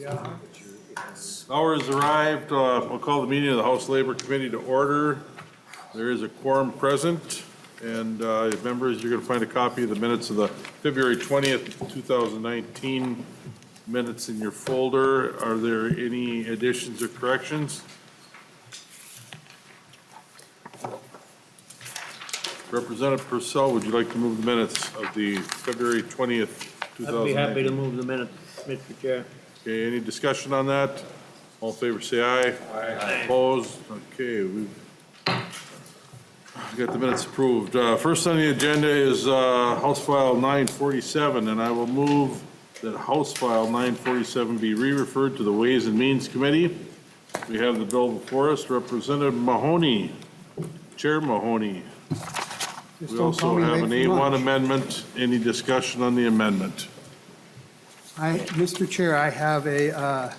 Hour has arrived. We'll call the meeting of the House Labor Committee to order. There is a quorum present, and members, you're going to find a copy of the minutes of the February 20th, 2019 minutes in your folder. Are there any additions or corrections? Representative Purcell, would you like to move the minutes of the February 20th, 2019? I'd be happy to move the minutes, Mr. Chair. Okay, any discussion on that? All in favor, say aye. Aye. Opposed? Okay, we've got the minutes approved. First on the agenda is House File 947, and I will move that House File 947 be re-referred to the Ways and Means Committee. We have the bill before us. Representative Mahoney, Chair Mahoney. We also have an A1 amendment. Any discussion on the amendment? Mr. Chair, I have a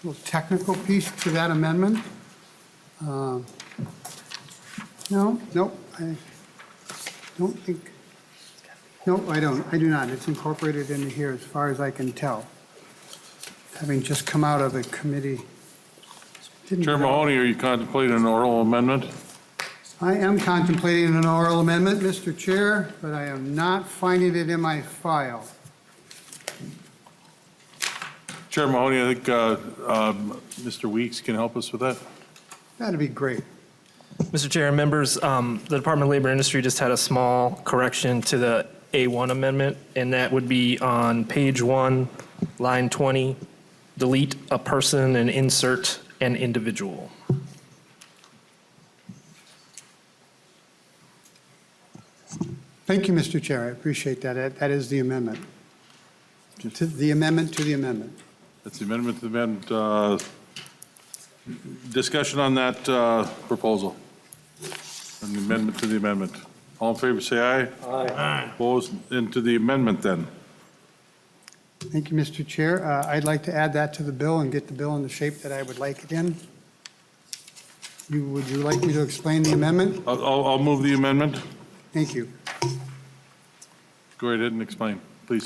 little technical piece to that amendment. No, I don't think, no, I don't. I do not. It's incorporated into here as far as I can tell. Having just come out of a committee. Chair Mahoney, are you contemplating an oral amendment? I am contemplating an oral amendment, Mr. Chair, but I am not finding it in my file. Chair Mahoney, I think Mr. Weeks can help us with that. That'd be great. Mr. Chair and members, the Department of Labor and Industry just had a small correction to the A1 amendment, and that would be on page 1, line 20, delete a person and insert an individual. Thank you, Mr. Chair. I appreciate that. That is the amendment. The amendment to the amendment. That's the amendment to the amendment. Discussion on that proposal. And the amendment to the amendment. All in favor, say aye. Aye. Opposed? Into the amendment then. Thank you, Mr. Chair. I'd like to add that to the bill and get the bill in the shape that I would like it in. Would you like me to explain the amendment? I'll move the amendment. Thank you. Go right ahead and explain, please.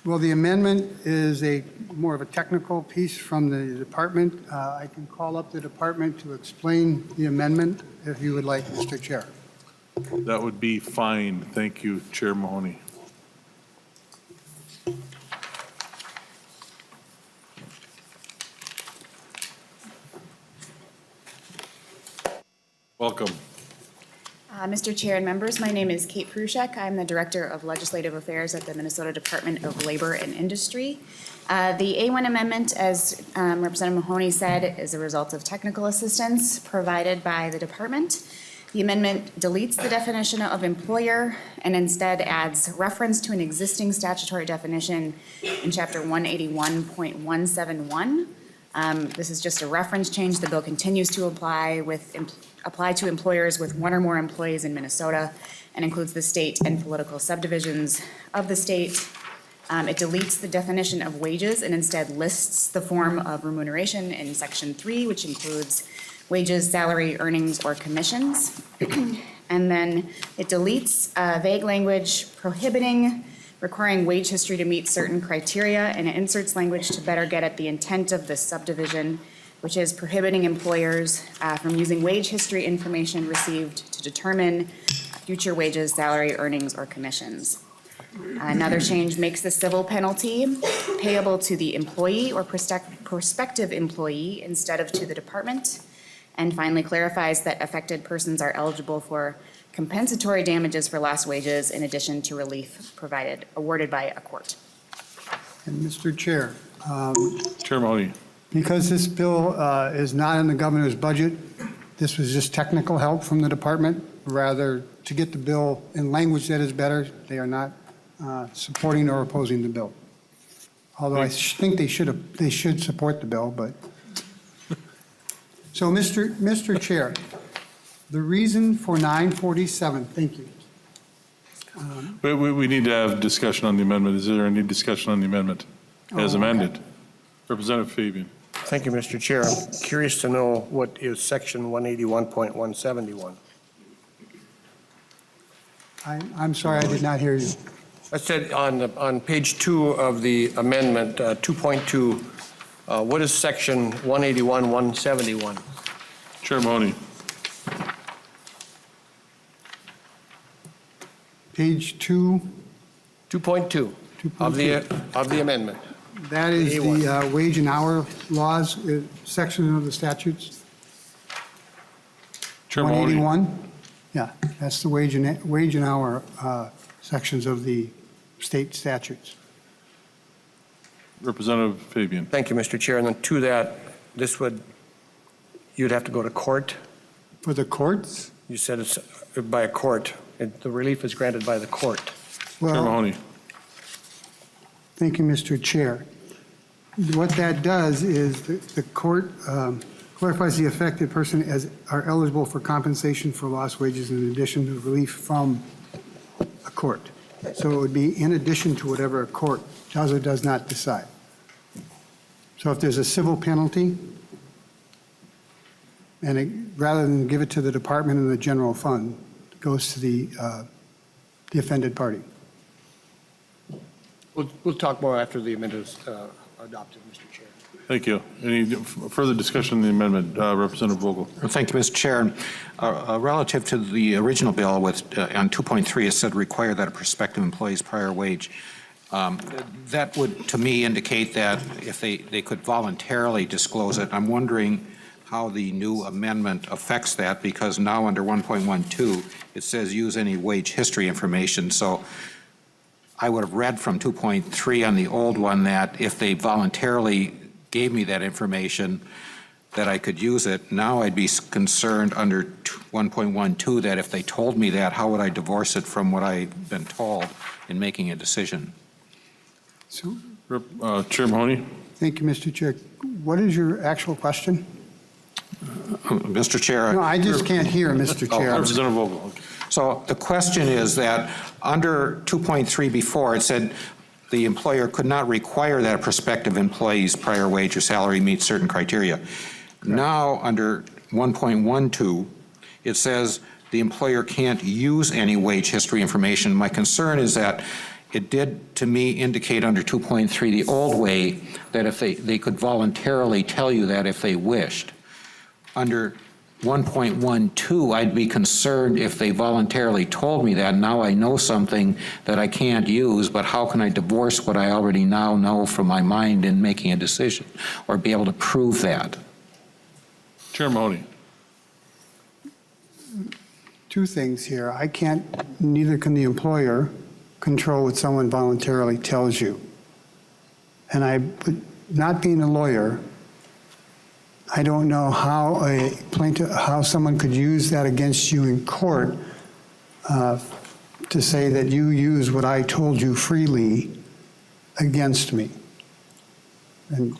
Well, the amendment is more of a technical piece from the department. I can call up the department to explain the amendment if you would like, Mr. Chair. That would be fine. Thank you, Chair Mahoney. Welcome. Mr. Chair and members, my name is Kate Prushek. I'm the Director of Legislative Affairs at the Minnesota Department of Labor and Industry. The A1 amendment, as Representative Mahoney said, is a result of technical assistance provided by the department. The amendment deletes the definition of employer and instead adds reference to an existing statutory definition in Chapter 181.171. This is just a reference change. The bill continues to apply to employers with one or more employees in Minnesota and includes the state and political subdivisions of the state. It deletes the definition of wages and instead lists the form of remuneration in Section 3, which includes wages, salary, earnings, or commissions. And then it deletes vague language prohibiting requiring wage history to meet certain criteria, and it inserts language to better get at the intent of the subdivision, which is prohibiting employers from using wage history information received to determine future wages, salary, earnings, or commissions. Another change makes the civil penalty payable to the employee or prospective employee instead of to the department. And finally clarifies that affected persons are eligible for compensatory damages for lost wages in addition to relief awarded by a court. And Mr. Chair. Chair Mahoney. Because this bill is not in the governor's budget, this was just technical help from the department. Rather, to get the bill in language that is better, they are not supporting or opposing the bill. Although I think they should support the bill, but. So, Mr. Chair, the reason for 947, thank you. We need to have discussion on the amendment. Is there any discussion on the amendment as amended? Okay. Representative Fabian. Thank you, Mr. Chair. I'm curious to know what is Section 181.171. I'm sorry, I did not hear you. I said on page 2 of the amendment, 2.2, what is section 181, 171? Chair Mahoney. Page 2, 2.2 of the amendment. that is A1. the wage and hour laws section of the statutes. Chair Mahoney. 181? Yeah, that's the wage and hour sections of the state statutes. Representative Fabian. Thank you, Mr. Chair. And then to that, you'd have to go to court. For the courts? You said it's by a court. The relief is granted by the court. Chair Well, Mahoney. thank you, Mr. Chair. What that does is the court clarifies the affected person as are eligible for compensation for lost wages in addition to relief from a court. So it would be in addition to whatever a court does or does not decide. So if there's a civil penalty, and rather than give it to the department and the general fund, it goes to the offended party. We'll talk more after the amendment is adopted, Mr. Chair. Thank you. Any further discussion on the amendment? Representative Vogel. Thank you, Mr. Chair. Relative to the original bill on 2.3, it said require that a prospective employee's prior wage. That would, to me, indicate that if they could voluntarily disclose it. I'm wondering how the new amendment affects that, because now under 1.12, it says use any wage history information. So I would have read from 2.3 on the old one that if they voluntarily gave me that information, that I could use it. Now I'd be concerned under 1.12 that if they told me that, how would I divorce it from what I've been told in making a decision? So, Chair Mahoney. thank you, Mr. Chair. What is your actual question? Mr. Chair. No, I just can't hear, Mr. Chair. Representative Vogel. So the question is that under 2.3 before, it said the employer could not require that a prospective employee's prior wage or salary meets certain criteria. Now, under 1.12, it says the employer can't use any wage history information. My concern is that it did, to me, indicate under 2.3, the old way, that if they could voluntarily tell you that if they wished. Under 1.12, I'd be concerned if they voluntarily told me that. Now I know something that I can't use, but how can I divorce what I already now know from my mind in making a decision, or be able to prove that? Chair Mahoney. Two things here. I can't, neither can the employer control what someone voluntarily tells you. And not being a lawyer, I don't know how a plaintiff, how someone could use that against you in court to say that you use what I told you freely against me. And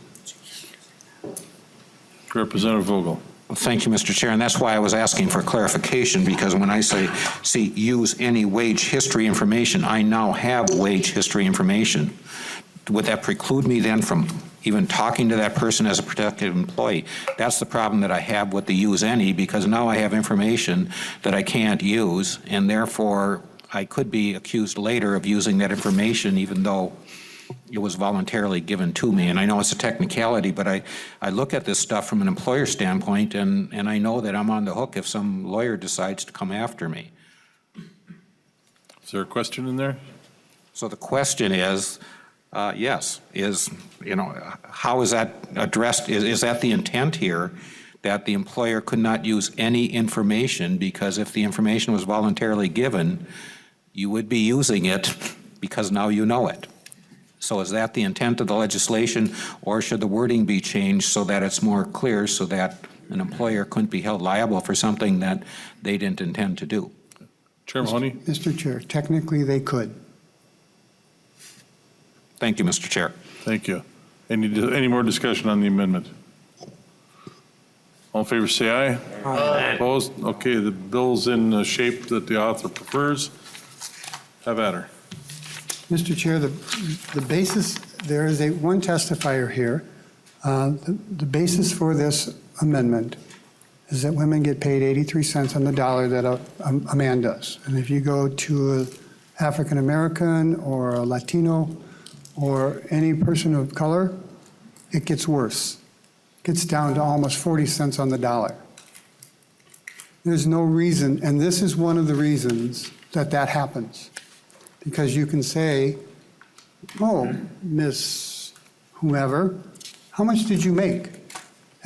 Representative Vogel. Thank you, Mr. Chair, and that's why I was asking for clarification, because when I say, use any wage history information, I now have wage history information. Would that preclude me then from even talking to that person as a protected employee? That's the problem that I have with the use any, because now I have information that I can't use, and therefore I could be accused later of using that information even though it was voluntarily given to me. And I know it's a technicality, but I look at this stuff from an employer standpoint, and I know that I'm on the hook if some lawyer decides to come after me. Is there a question in there? So the question is, yes, how is that addressed? Is that the intent here, that the employer could not use any information, because if the information was voluntarily given, you would be using it because now you know it? So is that the intent of the legislation, or should the wording be changed so that it's more clear, so that an employer couldn't be held liable for something that they didn't intend to do? Chair Mahoney. Mr. Chair, technically they could. Thank you, Mr. Chair. Thank you. Any more discussion on the amendment? All in favor, say aye. Aye. Opposed? Okay, the bill's in the shape that the author prefers. Have at her. Mr. Chair, the basis, there is one testifier here. The basis for this amendment is that women get paid 83 cents on the dollar that a man does. And if you go to African American or a Latino or any person of color, it gets worse. It gets down to almost 40 cents on the dollar. There's no reason, and this is one of the reasons that that happens. Because you can say, oh, Miss whoever, how much did you make?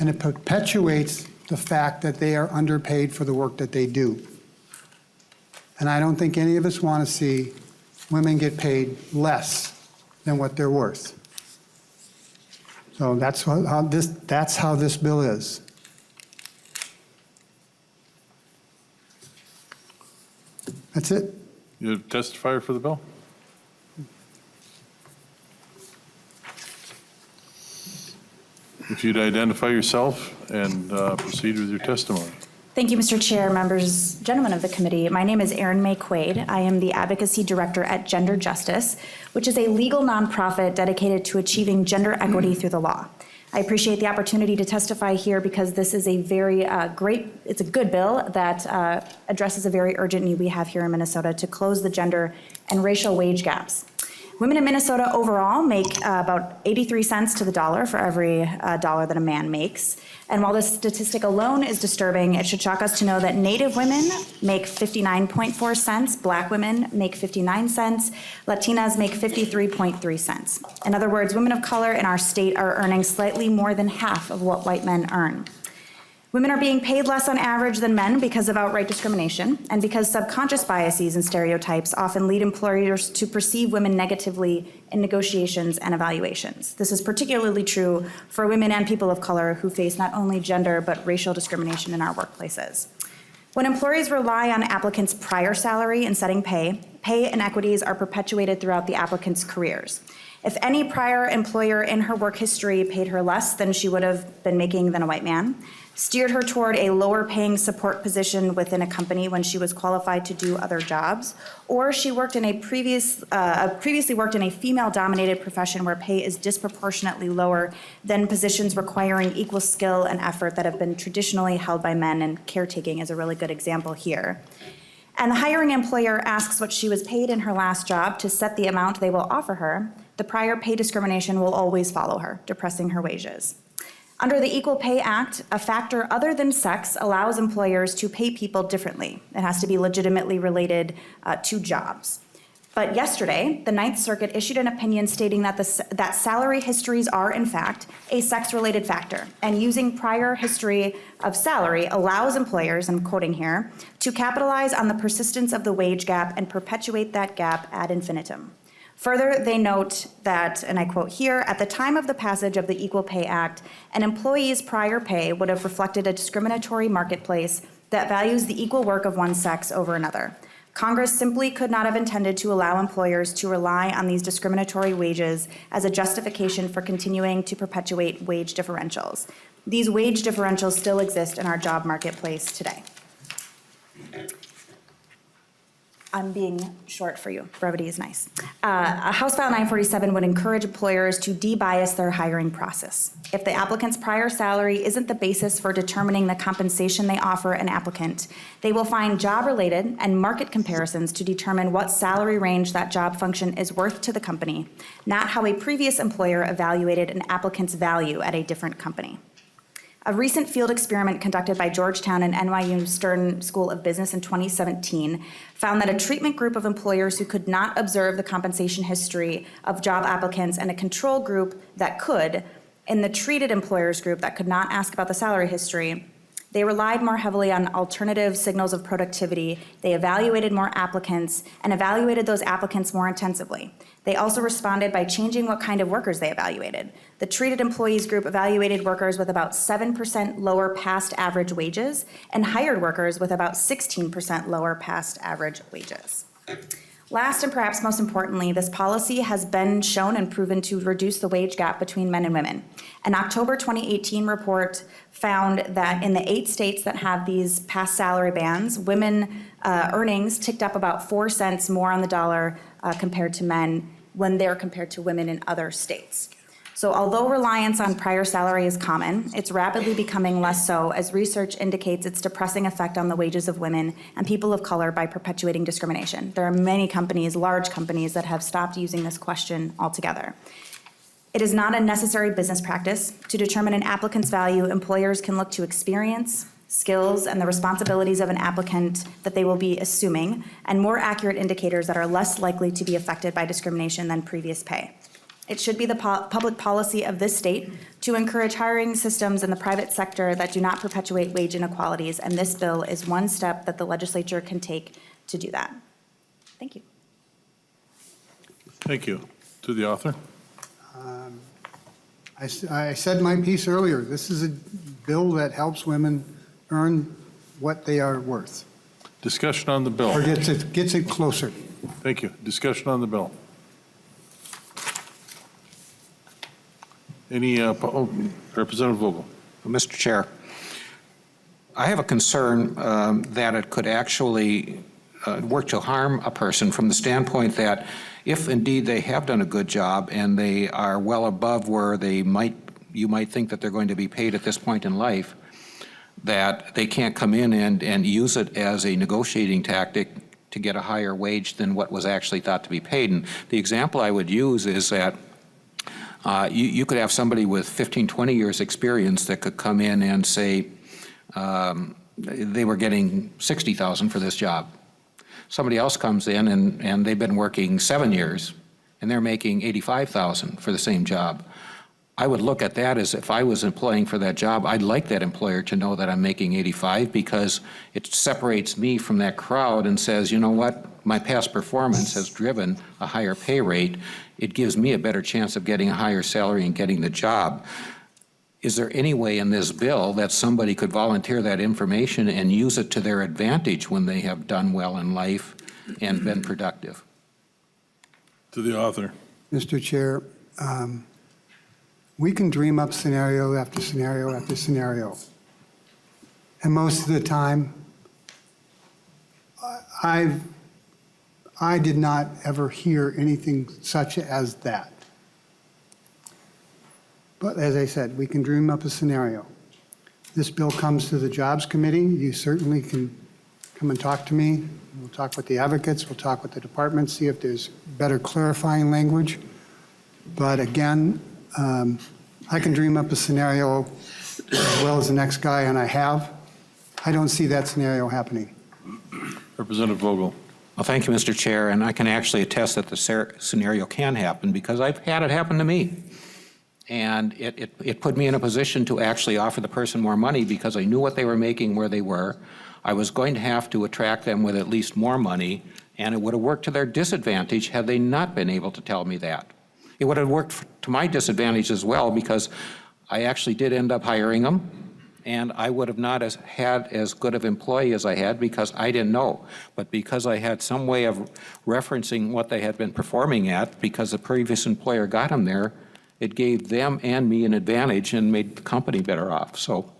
And it perpetuates the fact that they are underpaid for the work that they do. And I don't think any of us want to see women get paid less than what they're worth. So that's how this bill is. That's it. You testify for the bill? If you'd identify yourself and proceed with your testimony. Thank you, Mr. Chair, members, gentlemen of the committee. My name is Erin May Quaid. I am the Advocacy Director at Gender Justice, which is a legal nonprofit dedicated to achieving gender equity through the law. I appreciate the opportunity to testify here because this is a very it's a good bill that addresses a very urgent need we have here in Minnesota to close the gender and racial wage gaps. Women in Minnesota overall make about 83 cents to the dollar for every dollar that a man makes. And while this statistic alone is disturbing, it should shock us to know that Native women make 59.4 cents, Black women make 59 cents, Latinas make 53.3 cents. In other words, women of color in our state are earning slightly more than half of what white men earn. Women are being paid less on average than men because of outright discrimination and because subconscious biases and stereotypes often lead employers to perceive women negatively in negotiations and evaluations. This is particularly true for women and people of color who face not only gender but racial discrimination in our workplaces. When employers rely on applicants' prior salary in setting pay, pay inequities are perpetuated throughout the applicant's careers. If any prior employer in her work history paid her less than she would have been making than a white man, steered her toward a lower paying support position within a company when she was qualified to do other jobs, or she worked in previously worked in a female dominated profession where pay is disproportionately lower than positions requiring equal skill and effort that have been traditionally held by men, and caretaking is a really good example here. And the hiring employer asks what she was paid in her last job to set the amount they will offer her, the prior pay discrimination will always follow her, depressing her wages. Under the Equal Pay Act, a factor other than sex allows employers to pay people differently. It has to be legitimately related to jobs. But yesterday, the Ninth Circuit issued an opinion stating that that salary histories are, in fact, a sex-related factor, and using prior history of salary allows employers, I'm quoting here, to capitalize on the persistence of the wage gap and perpetuate that gap ad infinitum. Further, they note that, and I quote here, at the time of the passage of the Equal Pay Act, an employee's prior pay would have reflected a discriminatory marketplace that values the equal work of one sex over another. Congress simply could not have intended to allow employers to rely on these discriminatory wages as a justification for continuing to perpetuate wage differentials. These wage differentials still exist in our job marketplace today. I'm being short for you. Brevity is nice. House File 947 would encourage employers to de-bias their hiring process. If the applicant's prior salary isn't the basis for determining the compensation they offer an applicant, they will find job-related and market comparisons to determine what salary range that job function is worth to the company, not how a previous employer evaluated an applicant's value at a different company. A recent field experiment conducted by Georgetown and NYU Stern School of Business in 2017 found that a treatment group of employers who could not observe the compensation history of job applicants and a control group that could, in the treated employers group that could not ask about the salary history, they relied more heavily on alternative signals of productivity, they evaluated more applicants, and evaluated those applicants more intensively. They also responded by changing what kind of workers they evaluated. The treated employees group evaluated workers with about 7% lower past average wages and hired workers with about 16% lower past average wages. Last and perhaps most importantly, this policy has been shown and proven to reduce the wage gap between men and women. An October 2018 report found that in the 8 states that have these past salary bands, women earnings ticked up about 4 cents more on the dollar compared to men when they're compared to women in other states. So although reliance on prior salary is common, it's rapidly becoming less so as research indicates its depressing effect on the wages of women and people of color by perpetuating discrimination. There are many companies, large companies, that have stopped using this question altogether. It is not a necessary business practice. To determine an applicant's value, employers can look to experience, skills, and the responsibilities of an applicant that they will be assuming, and more accurate indicators that are less likely to be affected by discrimination than previous pay. It should be the public policy of this state to encourage hiring systems in the private sector that do not perpetuate wage inequalities, and this bill is one step that the legislature can take to do that. Thank you. Thank you. To the author. I said my piece earlier. This is a bill that helps women earn what they are worth, Discussion on the bill. or gets it closer. Thank you. Discussion on the bill. Any, Representative Vogel. Mr. Chair, I have a concern that it could actually work to harm a person from the standpoint that if indeed they have done a good job and they are well above where you might think that they're going to be paid at this point in life, that they can't come in and use it as a negotiating tactic to get a higher wage than what was actually thought to be paid. And the example I would use is that you could have somebody with 15, 20 years experience that could come in and say they were getting $60,000 for this job. Somebody else comes in and they've been working 7 years and they're making $85,000 for the same job. I would look at that as if I was employing for that job, I'd like that employer to know that I'm making 85 because it separates me from that crowd and says, you know what, my past performance has driven a higher pay rate. It gives me a better chance of getting a higher salary and getting the job. Is there any way in this bill that somebody could volunteer that information and use it to their advantage when they have done well in life and been productive? To the author. Mr. Chair, we can dream up scenario after scenario after scenario. And most of the time, I did not ever hear anything such as that. But as I said, we can dream up a scenario. This bill comes to the Jobs Committee. You certainly can come and talk to me. We'll talk with the advocates. We'll talk with the department, see if there's better clarifying language. But again, I can dream up a scenario as well as the next guy, and I have. I don't see that scenario happening. Representative Vogel. Well, thank you, Mr. Chair, and I can actually attest that the scenario can happen because I've had it happen to me. And it put me in a position to actually offer the person more money because I knew what they were making where they were. I was going to have to attract them with at least more money, and it would have worked to their disadvantage had they not been able to tell me that. It would have worked to my disadvantage as well because I actually did end up hiring them, and I would have not had as good of employee as I had because I didn't know. But because I had some way of referencing what they had been performing at because the previous employer got them there, it gave them and me an advantage and made the company better off. So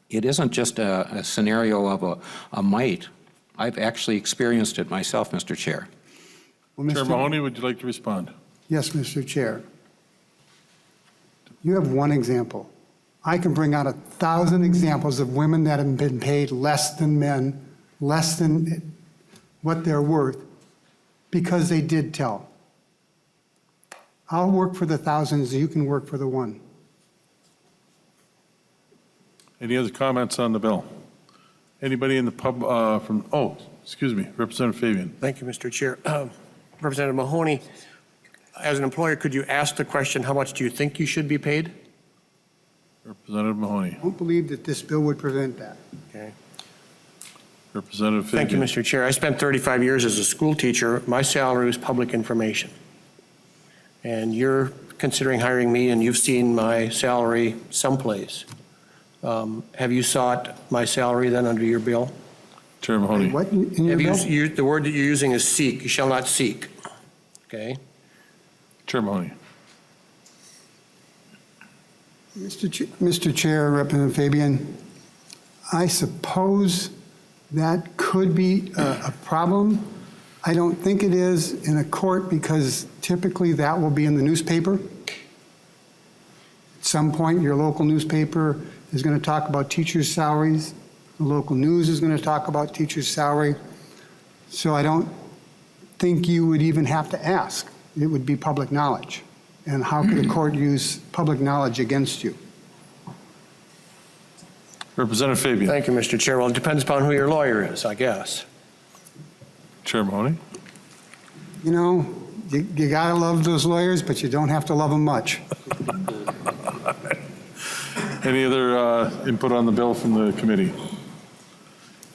it isn't just a scenario of a might. I've actually experienced it myself, Mr. Chair. Well, Chair Mahoney, would you like to respond? Yes, Mr. Chair. You have one example. I can bring out 1,000 examples of women that have been paid less than men, less than what they're worth, because they did tell. I'll work for the thousands, you can work for the one. Any other comments on the bill? Anybody in the pub excuse me, Representative Fabian. Thank you, Mr. Chair. Representative Mahoney, as an employer, could you ask the question, how much do you think you should be paid? Representative Mahoney. I don't believe that this bill would prevent that. Okay. Representative Fabian. Thank you, Mr. Chair. I spent 35 years as a school teacher. My salary was public information. And you're considering hiring me, and you've seen my salary someplace. Have you sought my salary then under your bill? Chair Mahoney. What in your bill? The word that you're using is seek. You shall not seek. Okay? Chair Mahoney. Mr. Chair, Representative Fabian, I suppose that could be a problem. I don't think it is in a court because typically that will be in the newspaper. some point, your local newspaper is going to talk about teachers' salaries. The local news is going to talk about teachers' salary. So I don't think you would even have to ask. It would be public knowledge. And how could a court use public knowledge against you? Representative Fabian. Thank you, Mr. Chair. Well, it depends upon who your lawyer is, I guess. Chair Mahoney. You know, you got to love those lawyers, but you don't have to love them much. Any other input on the bill from the committee?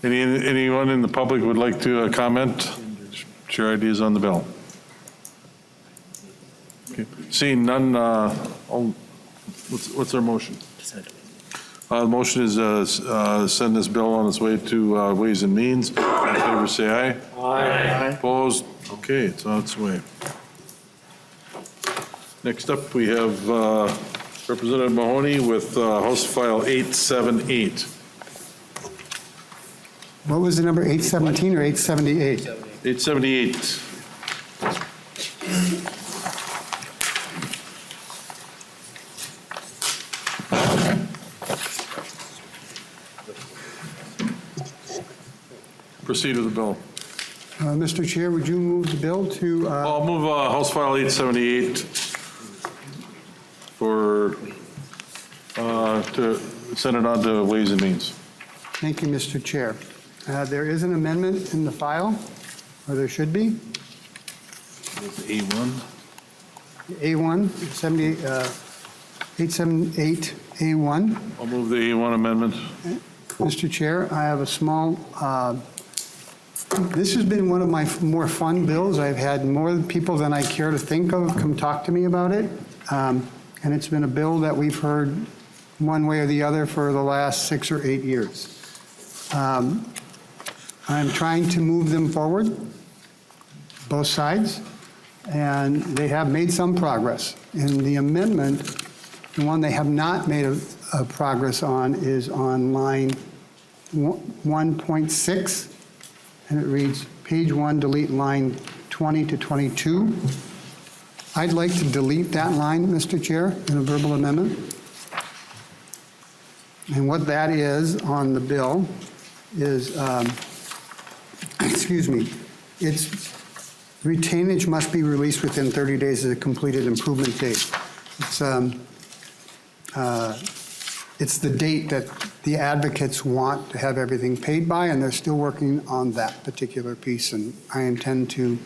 Anyone in the public would like to comment? Share ideas on the bill? Okay. Seeing none, what's our motion? The motion is send this bill on its way to Ways and Means. All in favor, say aye. Aye. Opposed? Okay, it's on its way. Next up, we have Representative Mahoney with House File 878. What was the number, 817 or 878? 878. Proceed with the bill. Mr. Chair, would you move the bill to, I'll move House File 878 for, to send it on to Ways and Means. thank you, Mr. Chair. There is an amendment in the file, or there should be. A1. A1, 878A1. I'll move the A1 amendment. Mr. Chair, I have a small, this has been one of my more fun bills. I've had more people than I care to think of come talk to me about it. And it's been a bill that we've heard one way or the other for the last 6 or 8 years. I'm trying to move them forward, both sides, and they have made some progress. And the amendment, the one they have not made a progress on is on line 1.6, and it reads, page 1, delete line 20 to 22. I'd like to delete that line, Mr. Chair, in a verbal amendment. And what that is on the bill is, excuse me, it's retainage must be released within 30 days of the completed improvement date. It's the date that the advocates want to have everything paid by, and they're still working on that particular piece, and I intend to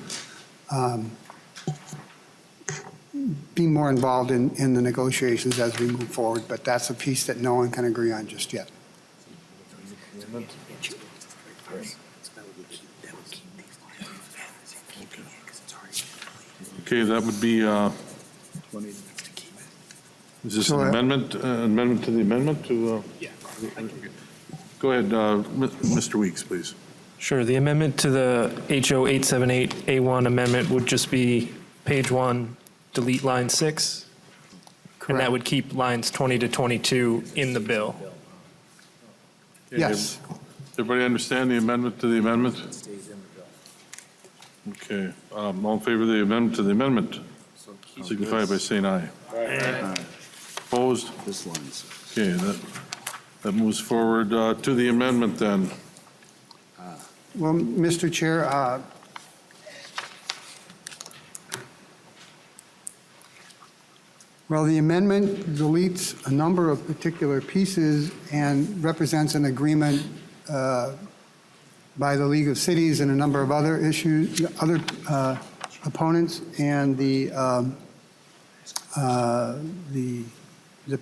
be more involved in the negotiations as we move forward, but that's a piece that no one can agree on just yet. Okay, that would be, is this an amendment to the amendment to? Yeah. Go ahead, Mr. Weeks, please. Sure, the amendment to the HO 878A1 amendment would just be page 1, delete line 6. And that would keep lines 20 to 22 in the bill. Okay, Yes. Everybody understand the amendment to the amendment? Okay, all in favor of the amendment to the amendment? Signify by saying aye. Aye. Opposed? Okay, that moves forward to the amendment then. Well, Mr. Chair, well, the amendment deletes a number of particular pieces and represents an agreement by the League of Cities and a number of other issues, other opponents, and the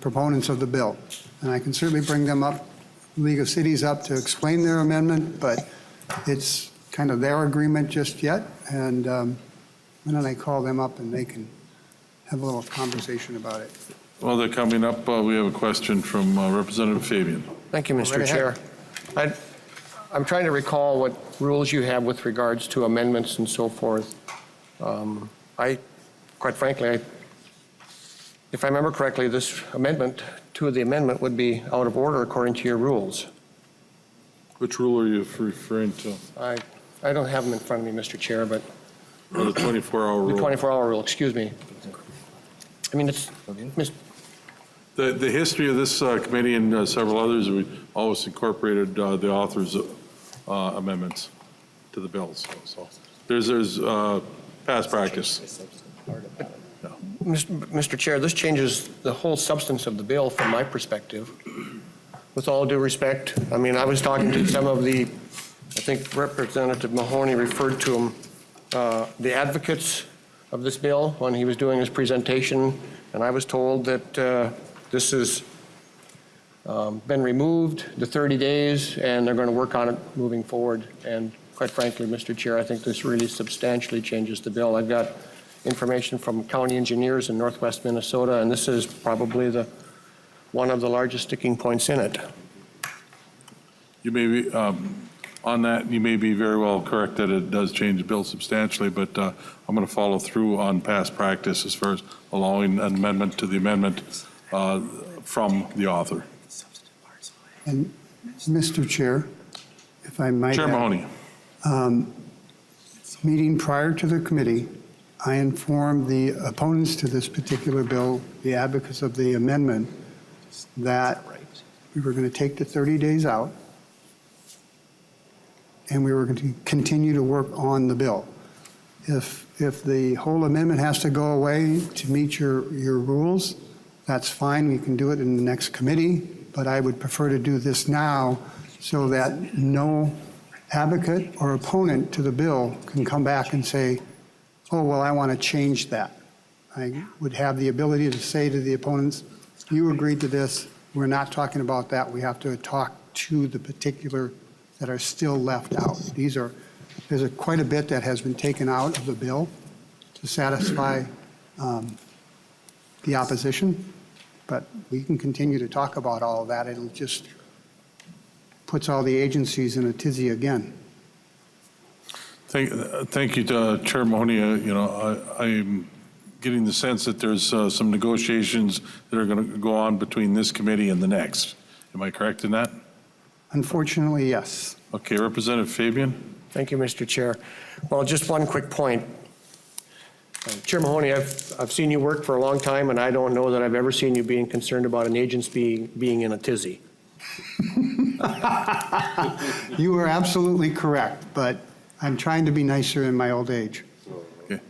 proponents of the bill. And I can certainly bring them up, League of Cities up to explain their amendment, but it's kind of their agreement just yet. And why don't I call them up and they can have a little conversation about it. Well, they're coming up. We have a question from Representative Fabian. Thank you, Mr. Right Chair. ahead. I'm trying to recall what rules you have with regards to amendments and so forth. Quite frankly, if I remember correctly, this amendment to the amendment would be out of order according to your rules. Which rule are you referring to? I don't have them in front of me, Mr. Chair, but Or the 24-hour the rule? 24-hour rule, excuse me. I mean, The history of this committee and several others, we always incorporated the author's amendments to the bills. So there's past practice. Mr. Chair, this changes the whole substance of the bill from my perspective. With all due respect, I mean, I was talking to some of the, I think Representative Mahoney referred to them, the advocates of this bill when he was doing his presentation, and I was told that this has been removed, the 30 days, and they're going to work on it moving forward. And quite frankly, Mr. Chair, I think this really substantially changes the bill. I've got information from county engineers in northwest Minnesota, and this is probably one of the largest sticking points in it. You may be, on that, you may be very well correct that it does change the bill substantially, but I'm going to follow through on past practice as far as allowing an amendment to the amendment from the author. And Mr. Chair, if I might. Chair Mahoney. Meeting prior to the committee, I informed the opponents to this particular bill, the advocates of the amendment, that we were going to take the 30 days out and we were going to continue to work on the bill. If the whole amendment has to go away to meet your rules, that's fine. We can do it in the next committee, but I would prefer to do this now so that no advocate or opponent to the bill can come back and say, oh, well, I want to change that. I would have the ability to say to the opponents, you agreed to this. We're not talking about that. We have to talk to the particular that are still left out. There's quite a bit that has been taken out of the bill to satisfy the opposition, but we can continue to talk about all of that. It'll just puts all the agencies in a tizzy again. Thank you to Chair Mahoney. I'm getting the sense that there's some negotiations that are going to go on between this committee and the next. Am I correct in that? Unfortunately, yes. Okay, Representative Fabian. Thank you, Mr. Chair. Well, just one quick point. Chair Mahoney, I've seen you work for a long time, and I don't know that I've ever seen you being concerned about an agency being in a tizzy. You are absolutely correct, but I'm trying to be nicer in my old age. Okay.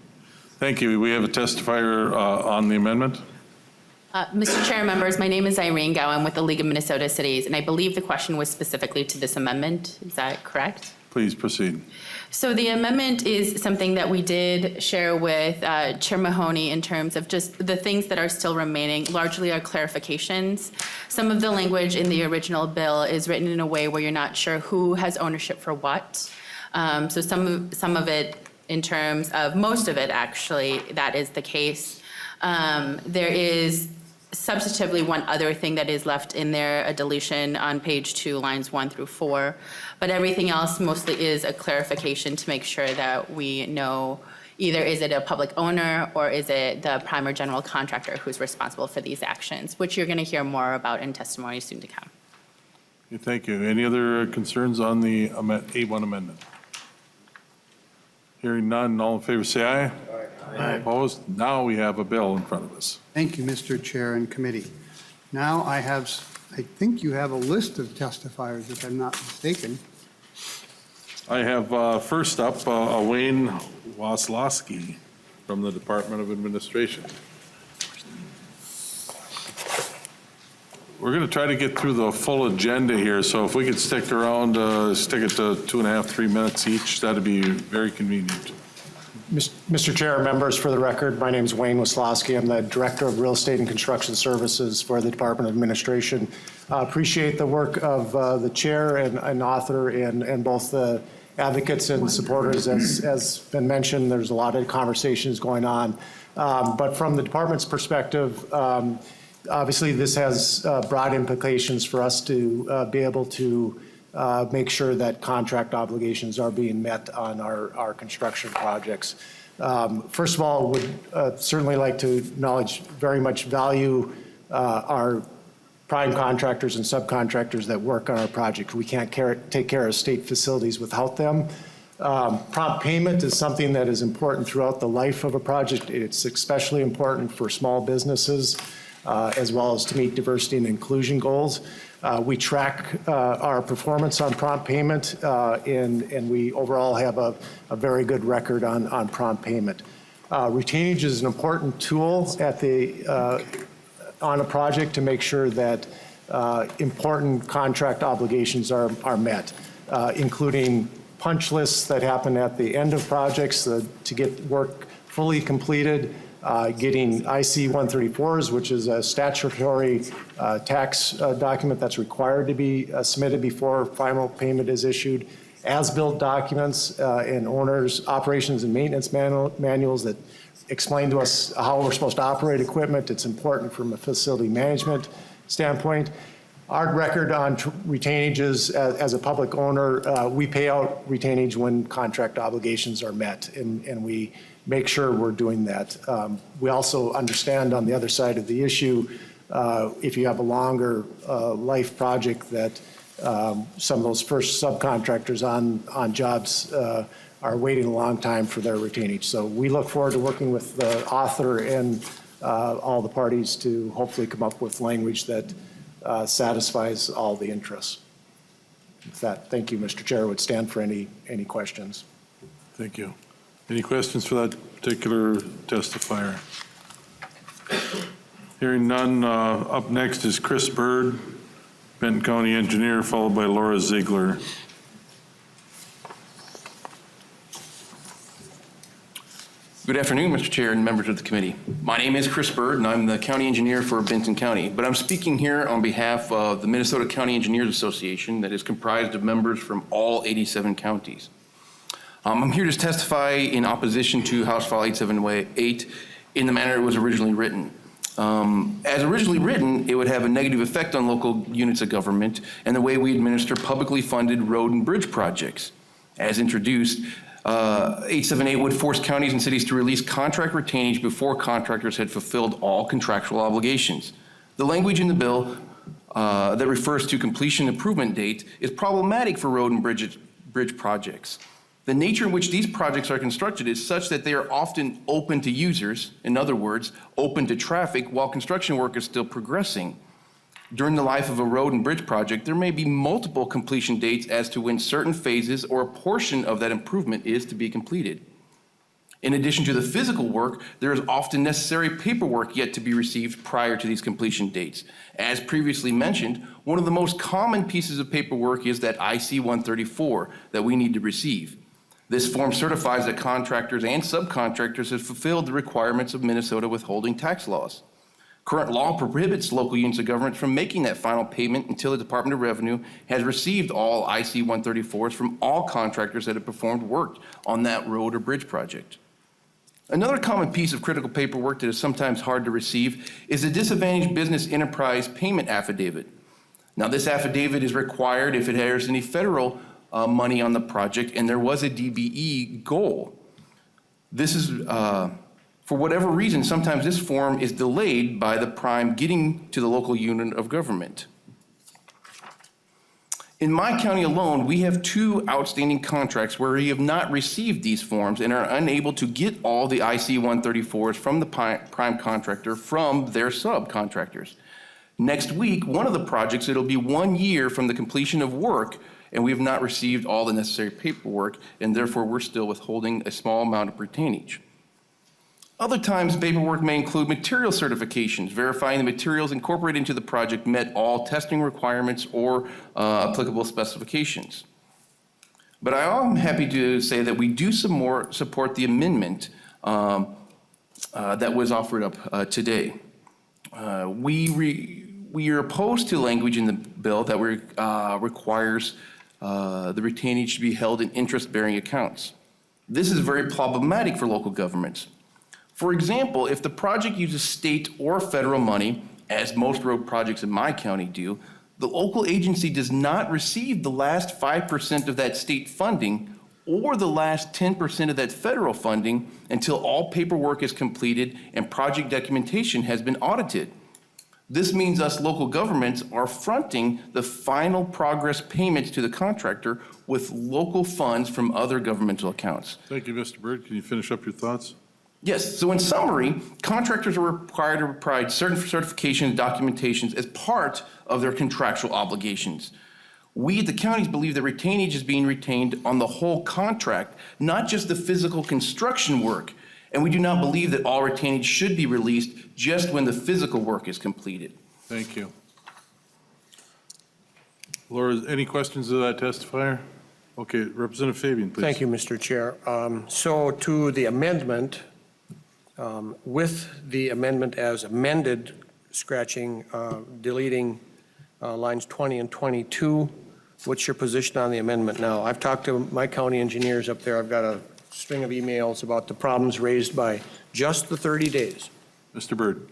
Thank you. We have a testifier on the amendment. Mr. Chair, members, my name is Irene Gowan with the League of Minnesota Cities, and I believe the question was specifically to this amendment. Is that correct? Please proceed. So the amendment is something that we did share with Chair Mahoney in terms of just the things that are still remaining, largely are clarifications. Some of the language in the original bill is written in a way where you're not sure who has ownership for what. So some of it, in terms of most of it, actually, that is the case. There is substantively one other thing that is left in there, a deletion on page 2, lines 1 through 4. But everything else mostly is a clarification to make sure that we know either is it a public owner or is it the prime or general contractor who's responsible for these actions, which you're going to hear more about in testimony soon to come. Okay, thank you. Any other concerns on the A1 amendment? Hearing none, all in favor say aye. Aye. Opposed? Now we have a bill in front of us. Thank you, Mr. Chair and committee. Now I think you have a list of testifiers, if I'm not mistaken. I have first up Wayne Waslowski from the Department of Administration. We're going to try to get through the full agenda here, so if we could stick around, stick it to 2.5, 3 minutes each, that'd be very convenient. Mr. Chair, members, for the record, my name is Wayne Waslowski. I'm the Director of Real Estate and Construction Services for the Department of Administration. Appreciate the work of the chair and author and both the advocates and supporters. As been mentioned, there's a lot of conversations going on. But from the department's perspective, obviously this has broad implications for us to be able to make sure that contract obligations are being met on our construction projects. First of all, would certainly like to acknowledge, very much value our prime contractors and subcontractors that work on our project. We can't take care of state facilities without them. Prompt payment is something that is important throughout the life of a project. It's especially important for small businesses. as well as to meet diversity and inclusion goals. We track our performance on prompt payment, and we overall have a very good record on prompt payment. Retainage is an important tool on a project to make sure that important contract obligations are met, including punch lists that happen at the end of projects to get work fully completed, getting IC-134s, which is a statutory tax document that's required to be submitted before final payment is issued, as-built documents and owners' operations and maintenance manuals that explain to us how we're supposed to operate equipment. It's important from a facility management standpoint. Our record on retainages as a public owner, we pay out retainage when contract obligations are met, and we make sure we're doing that. We also understand on the other side of the issue, if you have a longer life project, that some of those first subcontractors on jobs are waiting a long time for their retainage. So we look forward to working with the author and all the parties to hopefully come up with language that satisfies all the interests. With that, thank you, Mr. Chair. I would stand for any questions. Thank you. Any questions for that particular testifier? Hearing none, up next is Chris Bird, Benton County Engineer, followed by Laura Ziegler. Good afternoon, Mr. Chair and members of the committee. My name is Chris Bird, and I'm the county engineer for Benton County, but I'm speaking here on behalf of the Minnesota County Engineers Association that is comprised of members from all 87 counties. I'm here to testify in opposition to House File 878 in the manner it was originally written. As originally written, it would have a negative effect on local units of government and the way we administer publicly funded road and bridge projects. As introduced, 878 would force counties and cities to release contract retainage before contractors had fulfilled all contractual obligations. The language in the bill that refers to completion improvement date is problematic for road and bridge projects. The nature in which these projects are constructed is such that they are often open to users, in other words, open to traffic, while construction work is still progressing. During the life of a road and bridge project, there may be multiple completion dates as to when certain phases or a portion of that improvement is to be completed. In addition to the physical work, there is often necessary paperwork yet to be received prior to these completion dates. As previously mentioned, one of the most common pieces of paperwork is that IC-134 that we need to receive. This form certifies that contractors and subcontractors have fulfilled the requirements of Minnesota withholding tax laws. Current law prohibits local units of government from making that final payment until the Department of Revenue has received all IC-134s from all contractors that have performed work on that road or bridge project. Another common piece of critical paperwork that is sometimes hard to receive is the Disadvantaged Business Enterprise Payment Affidavit. Now, this affidavit is required if it has any federal money on the project and there was a DBE goal. This is, for whatever reason, sometimes this form is delayed by the prime getting to the local unit of government. In my county alone, we have 2 outstanding contracts where we have not received these forms and are unable to get all the IC-134s from the prime contractor from their subcontractors. Next week, one of the projects, it'll be 1 year from the completion of work, and we have not received all the necessary paperwork, and therefore we're still withholding a small amount of retainage. Other times, paperwork may include material certifications, verifying the materials incorporated into the project met all testing requirements or applicable specifications. But I am happy to say that we do support the amendment that was offered up today. We are opposed to language in the bill that requires the retainage to be held in interest-bearing accounts. This is very problematic for local governments. For example, if the project uses state or federal money, as most road projects in my county do, the local agency does not receive the last 5% of that state funding or the last 10% of that federal funding until all paperwork is completed and project documentation has been audited. This means us local governments are fronting the final progress payments to the contractor with local funds from other governmental accounts. Thank you, Mr. Bird. Can you finish up your thoughts? Yes, so in summary, contractors are required to provide certain certifications and documentations as part of their contractual obligations. We at the counties believe that retainage is being retained on the whole contract, not just the physical construction work. And we do not believe that all retainage should be released just when the physical work is completed. Thank you. Laura, any questions of that testifier? Okay, Representative Fabian, please. Thank you, Mr. Chair. So to the amendment, with the amendment as amended, scratching, deleting lines 20 and 22, what's your position on the amendment now? I've talked to my county engineers up there. I've got a string of emails about the problems raised by just the 30 days. Mr. Byrd.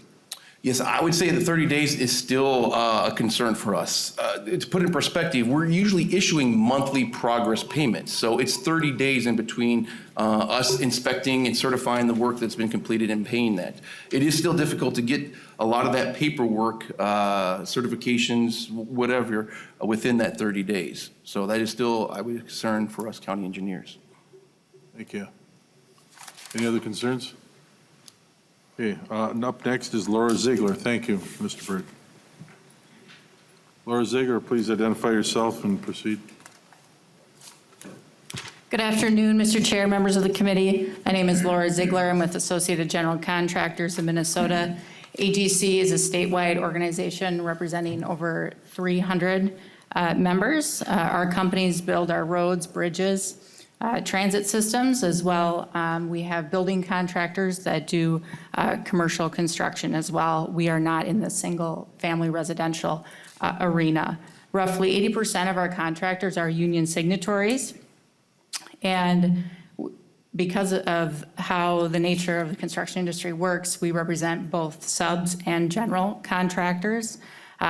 Yes, I would say the 30 days is still a concern for us. To put it in perspective, we're usually issuing monthly progress payments. So it's 30 days in between us inspecting and certifying the work that's been completed and paying that. It is still difficult to get a lot of that paperwork, certifications, whatever, within that 30 days. So that is still, I would, a concern for us county engineers. Thank you. Any other concerns? Okay, and up next is Laura Ziegler. Thank you, Mr. Byrd. Laura Ziegler, please identify yourself and proceed. Good afternoon, Mr. Chair, members of the committee. My name is Laura Ziegler. I'm with Associated General Contractors of Minnesota. AGC is a statewide organization representing over 300 members. Our companies build our roads, bridges, transit systems as well. We have building contractors that do commercial construction as well. We are not in the single-family residential arena. Roughly 80% of our contractors are union signatories. And because of how the nature of the construction industry works, we represent both subs and general contractors.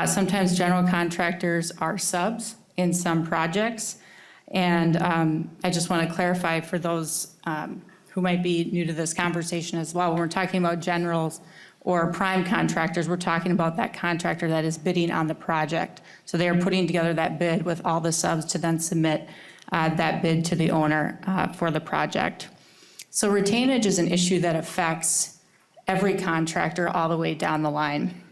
Sometimes general contractors are subs in some projects. And I just want to clarify for those who might be new to this conversation as well, when we're talking about generals or prime contractors, we're talking about that contractor that is bidding on the project. So they are putting together that bid with all the subs to then submit that bid to the owner for the project. So retainage is an issue that affects every contractor all the way down the line.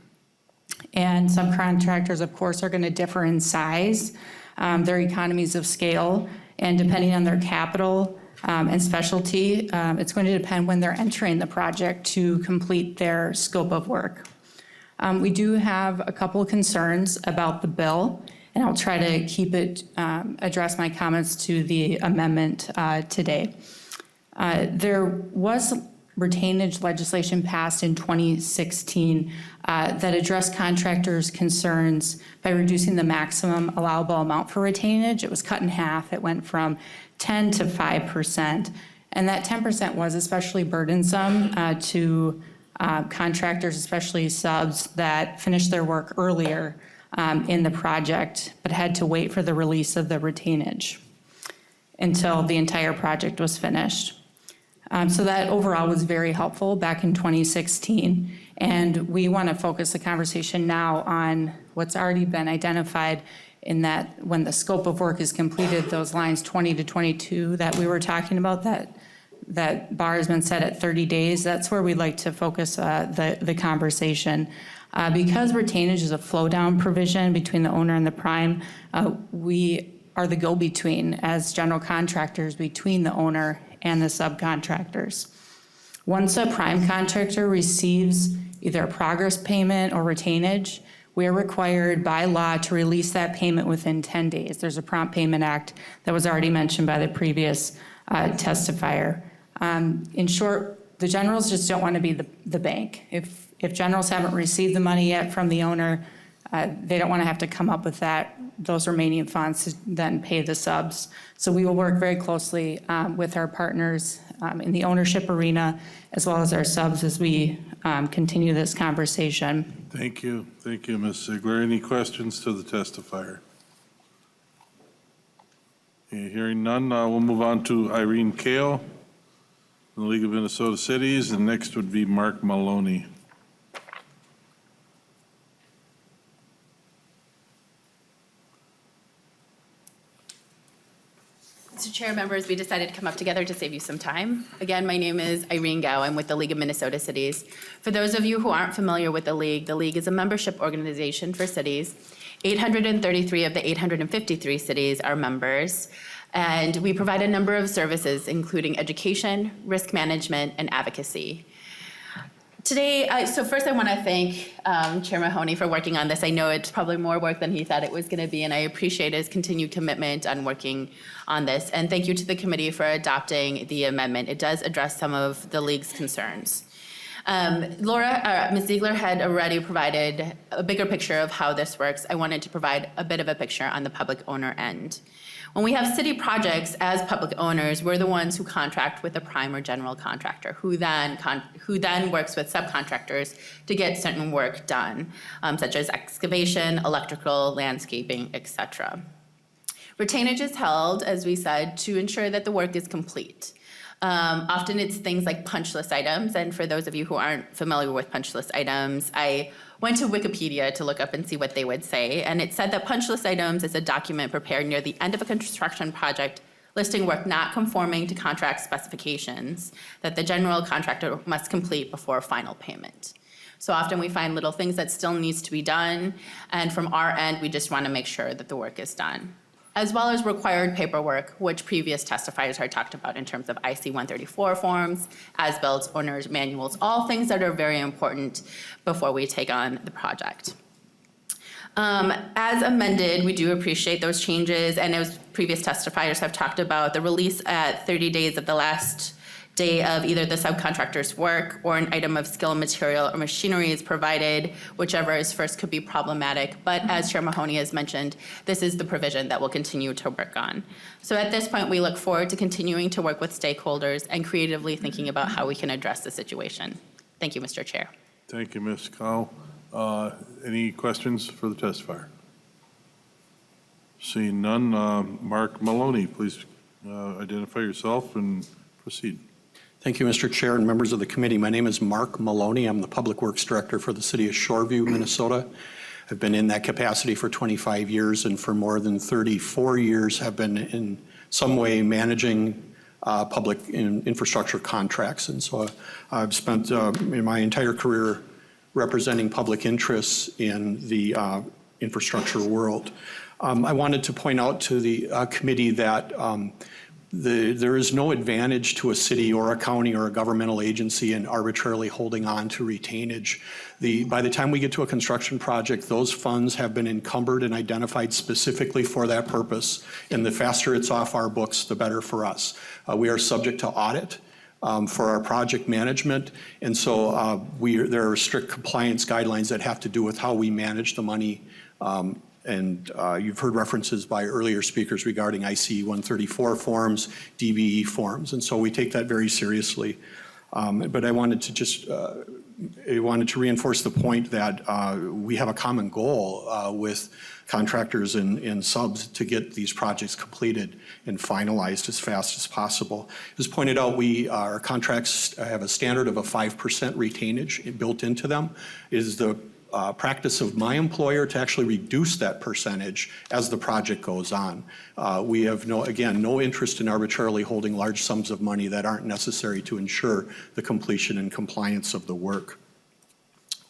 And subcontractors, of course, are going to differ in size, their economies of scale, and depending on their capital and specialty, it's going to depend when they're entering the project to complete their scope of work. We do have a couple of concerns about the bill, and I'll try to keep it, address my comments to the amendment today. There was retainage legislation passed in 2016 that addressed contractors' concerns by reducing the maximum allowable amount for retainage. It was cut in half. It went from 10 to 5%. And that 10% was especially burdensome to contractors, especially subs, that finished their work earlier in the project, but had to wait for the release of the retainage until the entire project was finished. So that overall was very helpful back in 2016. And we want to focus the conversation now on what's already been identified in that when the scope of work is completed, those lines 20 to 22 that we were talking about, that bar has been set at 30 days. That's where we'd like to focus the conversation. Because retainage is a flow down provision between the owner and the prime, we are the go-between as general contractors between the owner and the subcontractors. Once a prime contractor receives either a progress payment or retainage, we are required by law to release that payment within 10 days. There's a Prompt Payment Act that was already mentioned by the previous testifier. In short, the generals just don't want to be the bank. If generals haven't received the money yet from the owner, they don't want to have to come up with those remaining funds to then pay the subs. So we will work very closely with our partners in the ownership arena as well as our subs as we continue this conversation. Thank you, Ms. Ziegler. Any questions to the testifier? Okay, hearing none, we'll move on to Irene Kale from the League of Minnesota Cities, and next would be Mark Maloney. So Chair members, we decided to come up together to save you some time. Again, my name is Irene Gao. I'm with the League of Minnesota Cities. For those of you who aren't familiar with the League is a membership organization for cities. 833 of the 853 cities are members. And we provide a number of services, including education, risk management, and advocacy. Today, so first I want to thank Chair Mahoney for working on this. I know it's probably more work than he thought it was going to be, and I appreciate his continued commitment on working on this. And thank you to the committee for adopting the amendment. It does address some of the League's concerns. Ms. Ziegler had already provided a bigger picture of how this works. I wanted to provide a bit of a picture on the public owner end. When we have city projects as public owners, we're the ones who contract with the prime or general contractor, who then works with subcontractors to get certain work done, such as excavation, electrical, landscaping, etc. Retainage is held, as we said, to ensure that the work is complete. Often it's things like punch list items, and for those of you who aren't familiar with punch list items, I went to Wikipedia to look up and see what they would say, and it said that punch list items is a document prepared near the end of a construction project listing work not conforming to contract specifications that the general contractor must complete before final payment. So often we find little things that still needs to be done, and from our end, we just want to make sure that the work is done, as well as required paperwork, which previous testifiers had talked about in terms of IC-134 forms, as-built, owner's manuals, all things that are very important before we take on the project. As amended, we do appreciate those changes, and as previous testifiers have talked about, the release at 30 days of the last day of either the subcontractor's work or an item of skill, material, or machinery is provided, whichever is first could be problematic. But as Chair Mahoney has mentioned, this is the provision that we'll continue to work on. So at this point, we look forward to continuing to work with stakeholders and creatively thinking about how we can address the situation. Thank you, Mr. Chair. Thank you, Ms. Cow. Any questions for the testifier? Seeing none, Mark Maloney, please identify yourself and proceed. Thank you, Mr. Chair and members of the committee. My name is Mark Maloney. I'm the Public Works Director for the City of Shoreview, Minnesota. I've been in that capacity for 25 years, and for more than 34 years have been in some way managing public infrastructure contracts. And so I've spent my entire career representing public interests in the infrastructure world. I wanted to point out to the committee that there is no advantage to a city or a county or a governmental agency in arbitrarily holding on to retainage. By the time we get to a construction project, those funds have been encumbered and identified specifically for that purpose. And the faster it's off our books, the better for us. We are subject to audit for our project management. And so there are strict compliance guidelines that have to do with how we manage the money. And you've heard references by earlier speakers regarding IC-134 forms, DBE forms, and so we take that very seriously. But I wanted to reinforce the point that we have a common goal with contractors and subs to get these projects completed and finalized as fast as possible. As pointed out, our contracts have a standard of a 5% retainage built into them. It is the practice of my employer to actually reduce that percentage as the project goes on. We have no interest in arbitrarily holding large sums of money that aren't necessary to ensure the completion and compliance of the work.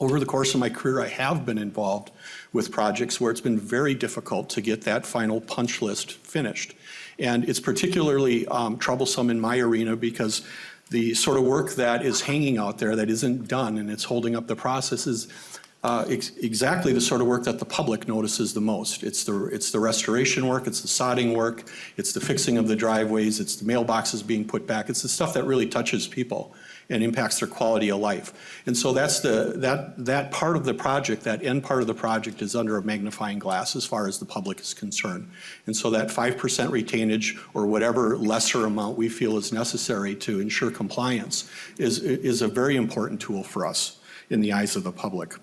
Over the course of my career, I have been involved with projects where it's been very difficult to get that final punch list finished. And it's particularly troublesome in my arena because the sort of work that is hanging out there that isn't done and it's holding up the process is exactly the sort of work that the public notices the most. It's the restoration work, it's the sodding work, it's the fixing of the driveways, it's the mailboxes being put back. It's the stuff that really touches people and impacts their quality of life. And so that's that part of the project, that end part of the project is under a magnifying glass as far as the public is concerned. And so that 5% retainage or whatever lesser amount we feel is necessary to ensure compliance is a very important tool for us in the eyes of the public.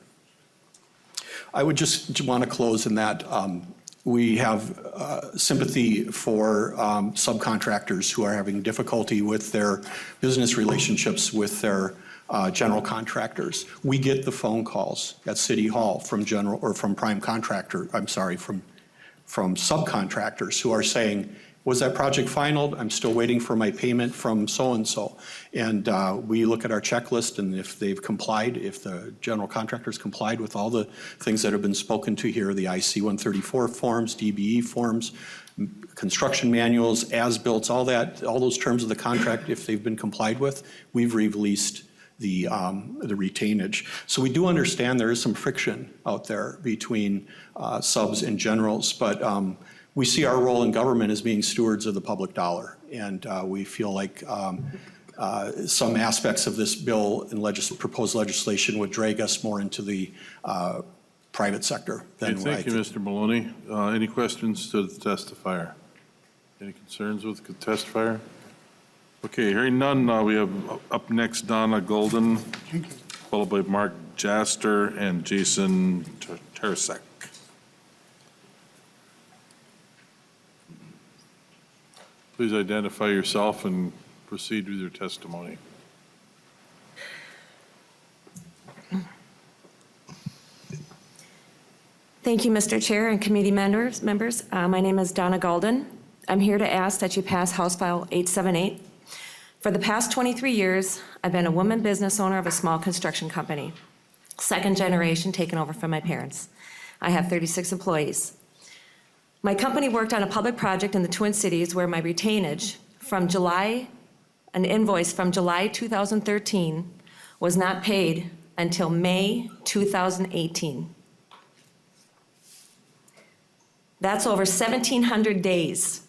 I would just want to close in that we have sympathy for subcontractors who are having difficulty with their business relationships with their general contractors. We get the phone calls at City Hall from from subcontractors who are saying, Was that project finalized? I'm still waiting for my payment from so-and-so. And we look at our checklist, and if they've complied, if the general contractor's complied with all the things that have been spoken to here, the IC-134 forms, DBE forms, construction manuals, as-built, all that, all those terms of the contract, if they've been complied with, we've released the retainage. So we do understand there is some friction out there between subs and generals, but we see our role in government as being stewards of the public dollar. And we feel like some aspects of this bill and proposed legislation would drag us more into the private sector than Okay, thank you, Mr. Maloney. Any questions to the testifier? Any concerns with the testifier? Okay, hearing none, we have up next Donna Golden, followed by Mark Jaster and Jason Tersek. Please identify yourself and proceed with your testimony. Thank you, Mr. Chair and committee members. My name is Donna Golden. I'm here to ask that you pass House File 878. For the past 23 years, I've been a woman business owner of a small construction company, second generation taken over from my parents. I have 36 employees. My company worked on a public project in the Twin Cities where my retainage from an invoice from July 2013 was not paid until May 2018. That's over 1,700 days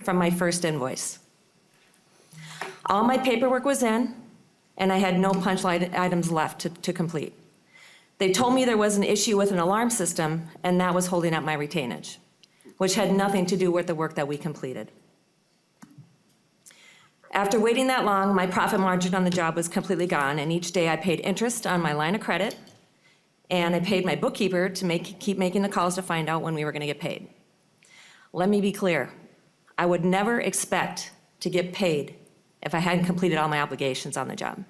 from my first invoice. All my paperwork was in, and I had no punch items left to complete. They told me there was an issue with an alarm system, and that was holding up my retainage, which had nothing to do with the work that we completed. After waiting that long, my profit margin on the job was completely gone, and each day I paid interest on my line of credit, and I paid my bookkeeper to keep making the calls to find out when we were going to get paid. Let me be clear. I would never expect to get paid if I hadn't completed all my obligations on the job.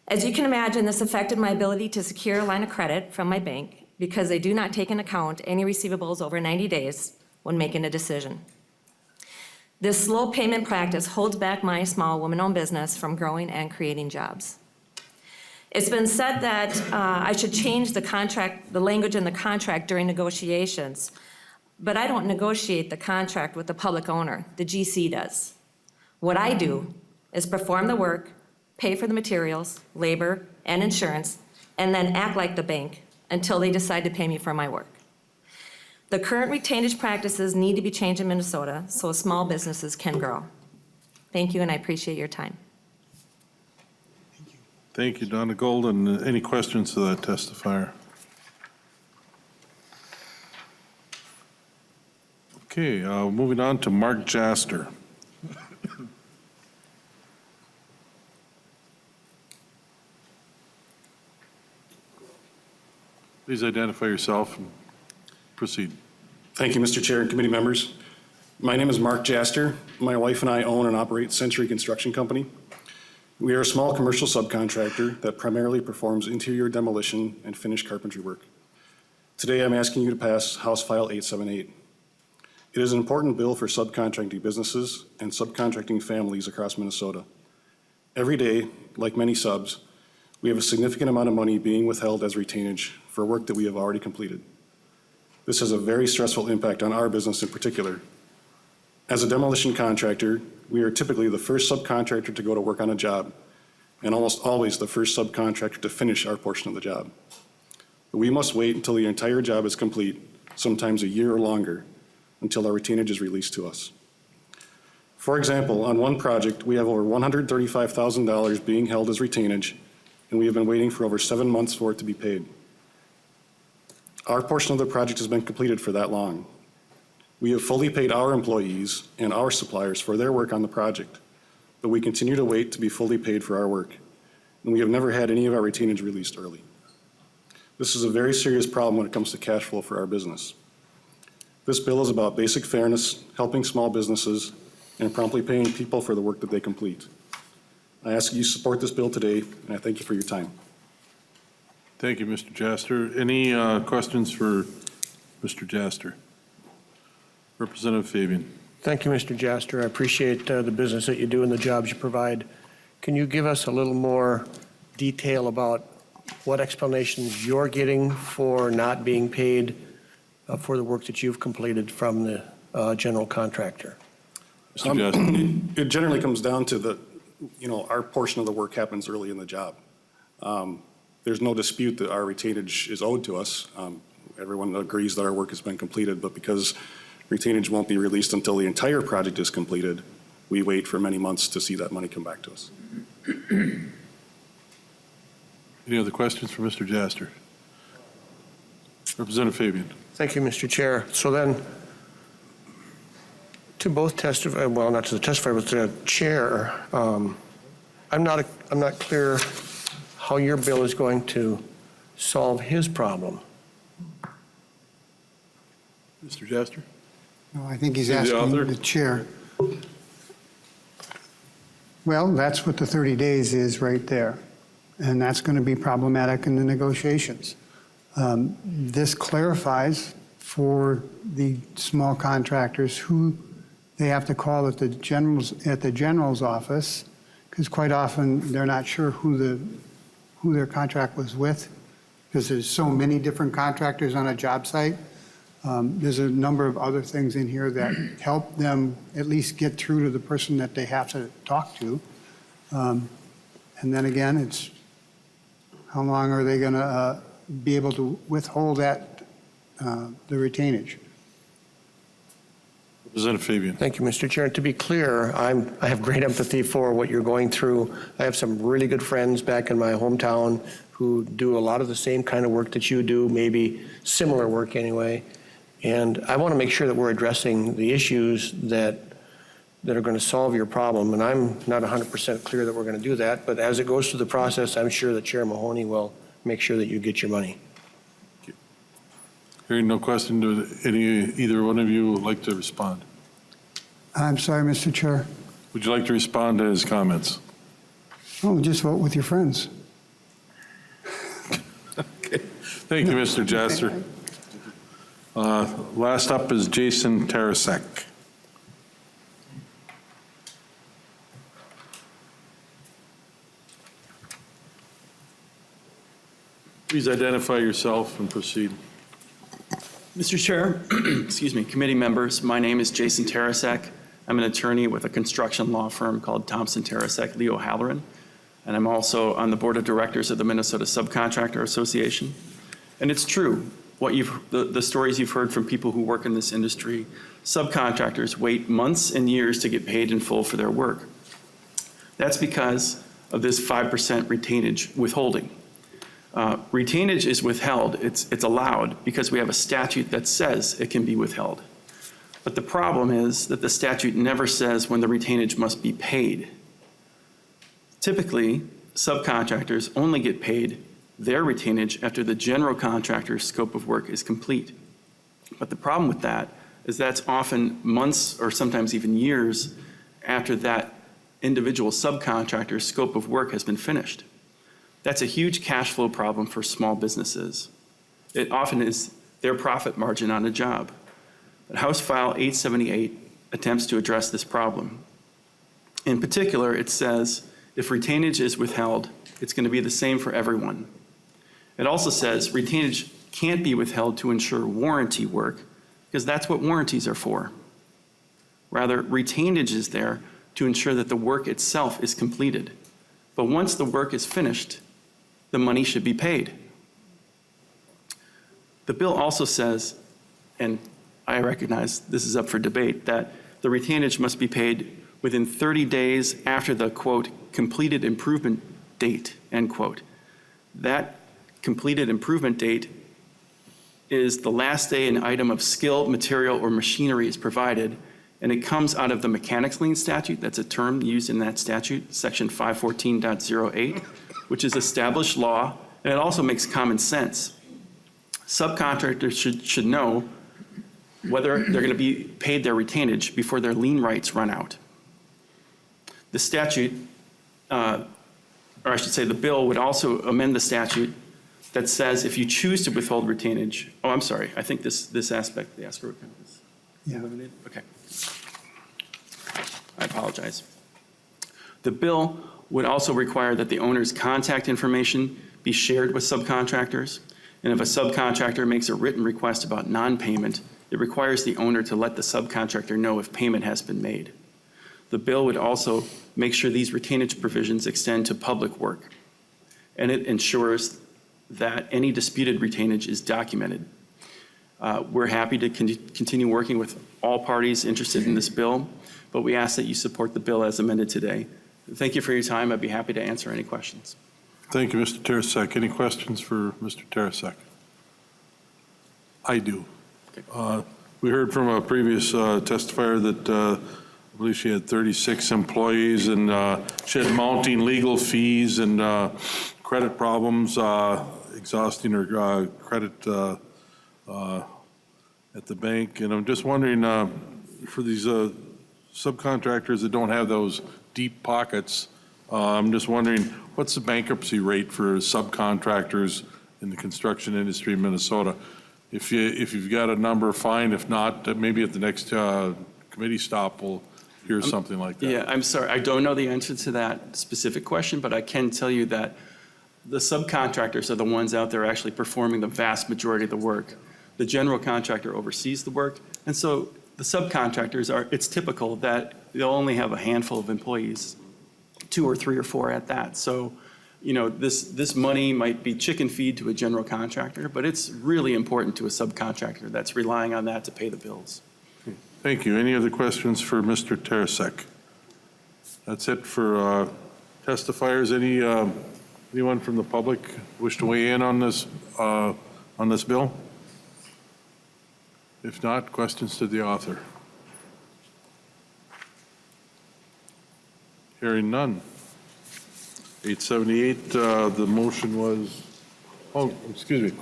As you can imagine, this affected my ability to secure a line of credit from my bank because they do not take into account any receivables over 90 days when making a decision. This slow payment practice holds back my small woman-owned business from growing and creating jobs. It's been said that I should change the language in the contract during negotiations, but I don't negotiate the contract with the public owner. The GC does. What I do is perform the work, pay for the materials, labor, and insurance, and then act like the bank until they decide to pay me for my work. The current retainage practices need to be changed in Minnesota so small businesses can grow. Thank you, and I appreciate your time. Thank you, Donna Golden. Any questions to that testifier? Okay, moving on to Mark Jaster. Please identify yourself and proceed. Thank you, Mr. Chair and committee members. My name is Mark Jaster. My wife and I own and operate Century Construction Company. We are a small commercial subcontractor that primarily performs interior demolition and finished carpentry work. Today, I'm asking you to pass House File 878. It is an important bill for subcontracting businesses and subcontracting families across Minnesota. Every day, like many subs, we have a significant amount of money being withheld as retainage for work that we have already completed. This has a very stressful impact on our business in particular. As a demolition contractor, we are typically the first subcontractor to go to work on a job, and almost always the first subcontractor to finish our portion of the job. But we must wait until the entire job is complete, sometimes a year or longer, until our retainage is released to us. For example, on one project, we have over $135,000 being held as retainage, and we have been waiting for over 7 months for it to be paid. Our portion of the project has been completed for that long. We have fully paid our employees and our suppliers for their work on the project, but we continue to wait to be fully paid for our work, and we have never had any of our retainage released early. This is a very serious problem when it comes to cash flow for our business. This bill is about basic fairness, helping small businesses, and promptly paying people for the work that they complete. I ask you to support this bill today, and I thank you for your time. Thank you, Mr. Jaster. Any questions for Mr. Jaster? Representative Fabian. Thank you, Mr. Jaster. I appreciate the business that you do and the jobs you provide. Can you give us a little more detail about what explanations you're getting for not being paid for the work that you've completed from the general contractor? Mr. Jaster. It generally comes down to our portion of the work happens early in the job. There's no dispute that our retainage is owed to us. Everyone agrees that our work has been completed, but because retainage won't be released until the entire project is completed, we wait for many months to see that money come back to us. Any other questions for Mr. Jaster? Representative Fabian. Thank you, Mr. Chair. So then, to both testify, well, not to the testifier, but to the chair, I'm not clear how your bill is going to solve his problem. Mr. Jaster? No, I think he's The asking author? the chair. Well, that's what the 30 days is right there. And that's going to be problematic in the negotiations. This clarifies for the small contractors who they have to call at the general's office, because quite often they're not sure who their contract was with, because there's so many different contractors on a job site. There's a number of other things in here that help them at least get through to the person that they have to talk to. And then again, it's how long are they going to be able to withhold the retainage? Representative Fabian. Thank you, Mr. Chair. And to be clear, I have great empathy for what you're going through. I have some really good friends back in my hometown who do a lot of the same kind of work that you do, maybe similar work anyway. And I want to make sure that we're addressing the issues that are going to solve your problem. And I'm not 100% clear that we're going to do that, but as it goes through the process, I'm sure that Chair Mahoney will make sure that you get your money. Hearing no question, do either one of you would like to respond? I'm sorry, Mr. Chair. Would you like to respond to his comments? Oh, just vote with your friends. Okay. Thank you, Mr. Jaster. Last up is Jason Tarasek. Please identify yourself and proceed. Mr. Chair, excuse me, committee members, my name is Jason Tarasek. I'm an attorney with a construction law firm called Thompson Tarasek Leo Halloran, and I'm also on the board of directors of the Minnesota Subcontractor Association. And it's true, the stories you've heard from people who work in this industry, subcontractors wait months and years to get paid in full for their work. That's because of this 5% retainage withholding. Retainage is withheld, it's allowed because we have a statute that says it can be withheld. But the problem is that the statute never says when the retainage must be paid. Typically, subcontractors only get paid their retainage after the general contractor's scope of work is complete. But the problem with that is that's often months or sometimes even years after that individual subcontractor's scope of work has been finished. That's a huge cash flow problem for small businesses. It often is their profit margin on a job. But House File 878 attempts to address this problem. In particular, it says if retainage is withheld, it's going to be the same for everyone. It also says retainage can't be withheld to ensure warranty work, because that's what warranties are for. Rather, retainage is there to ensure that the work itself is completed. But once the work is finished, the money should be paid. The bill also says, and I recognize this is up for debate, that the retainage must be paid within 30 days after the, quote, completed improvement date, end quote. That completed improvement date is the last day an item of skill, material, or machinery is provided, and it comes out of the mechanics lien statute. That's a term used in that statute, section 514.08, which is established law, and it also makes common sense. Subcontractors should know whether they're going to be paid their retainage before their lien rights run out. The statute, or I should say the bill, would also amend the statute that says if you choose to withhold retainage, oh, I'm sorry, I think this aspect, the escrow account is eliminated. Okay. I apologize. The bill would also require that the owner's contact information be shared with subcontractors. And if a subcontractor makes a written request about non-payment, it requires the owner to let the subcontractor know if payment has been made. The bill would also make sure these retainage provisions extend to public work. And it ensures that any disputed retainage is documented. We're happy to continue working with all parties interested in this bill, but we ask that you support the bill as amended today. Thank you for your time. I'd be happy to answer any questions. Thank you, Mr. Tarasek. Any questions for Mr. Tarasek? I do. We heard from a previous testifier that I believe she had 36 employees and she had mounting legal fees and credit problems, exhausting her credit at the bank. And I'm just wondering, for these subcontractors that don't have those deep pockets, I'm just wondering, what's the bankruptcy rate for subcontractors in the construction industry in Minnesota? If you've got a number, fine. If not, maybe at the next committee stop, we'll hear something like that. Yeah, I'm sorry. I don't know the answer to that specific question, but I can tell you that the subcontractors are the ones out there actually performing the vast majority of the work. The general contractor oversees the work, and so the subcontractors are, it's typical that they'll only have a handful of employees, 2 or 3 or 4 at that. So, you know, this money might be chicken feed to a general contractor, but it's really important to a subcontractor that's relying on that to pay the bills. Thank you. Any other questions for Mr. Tarasek? That's it for testifiers. Anyone from the public wish to weigh in on this bill? If not, questions to the author. Hearing none. 878, the motion was, oh, excuse me.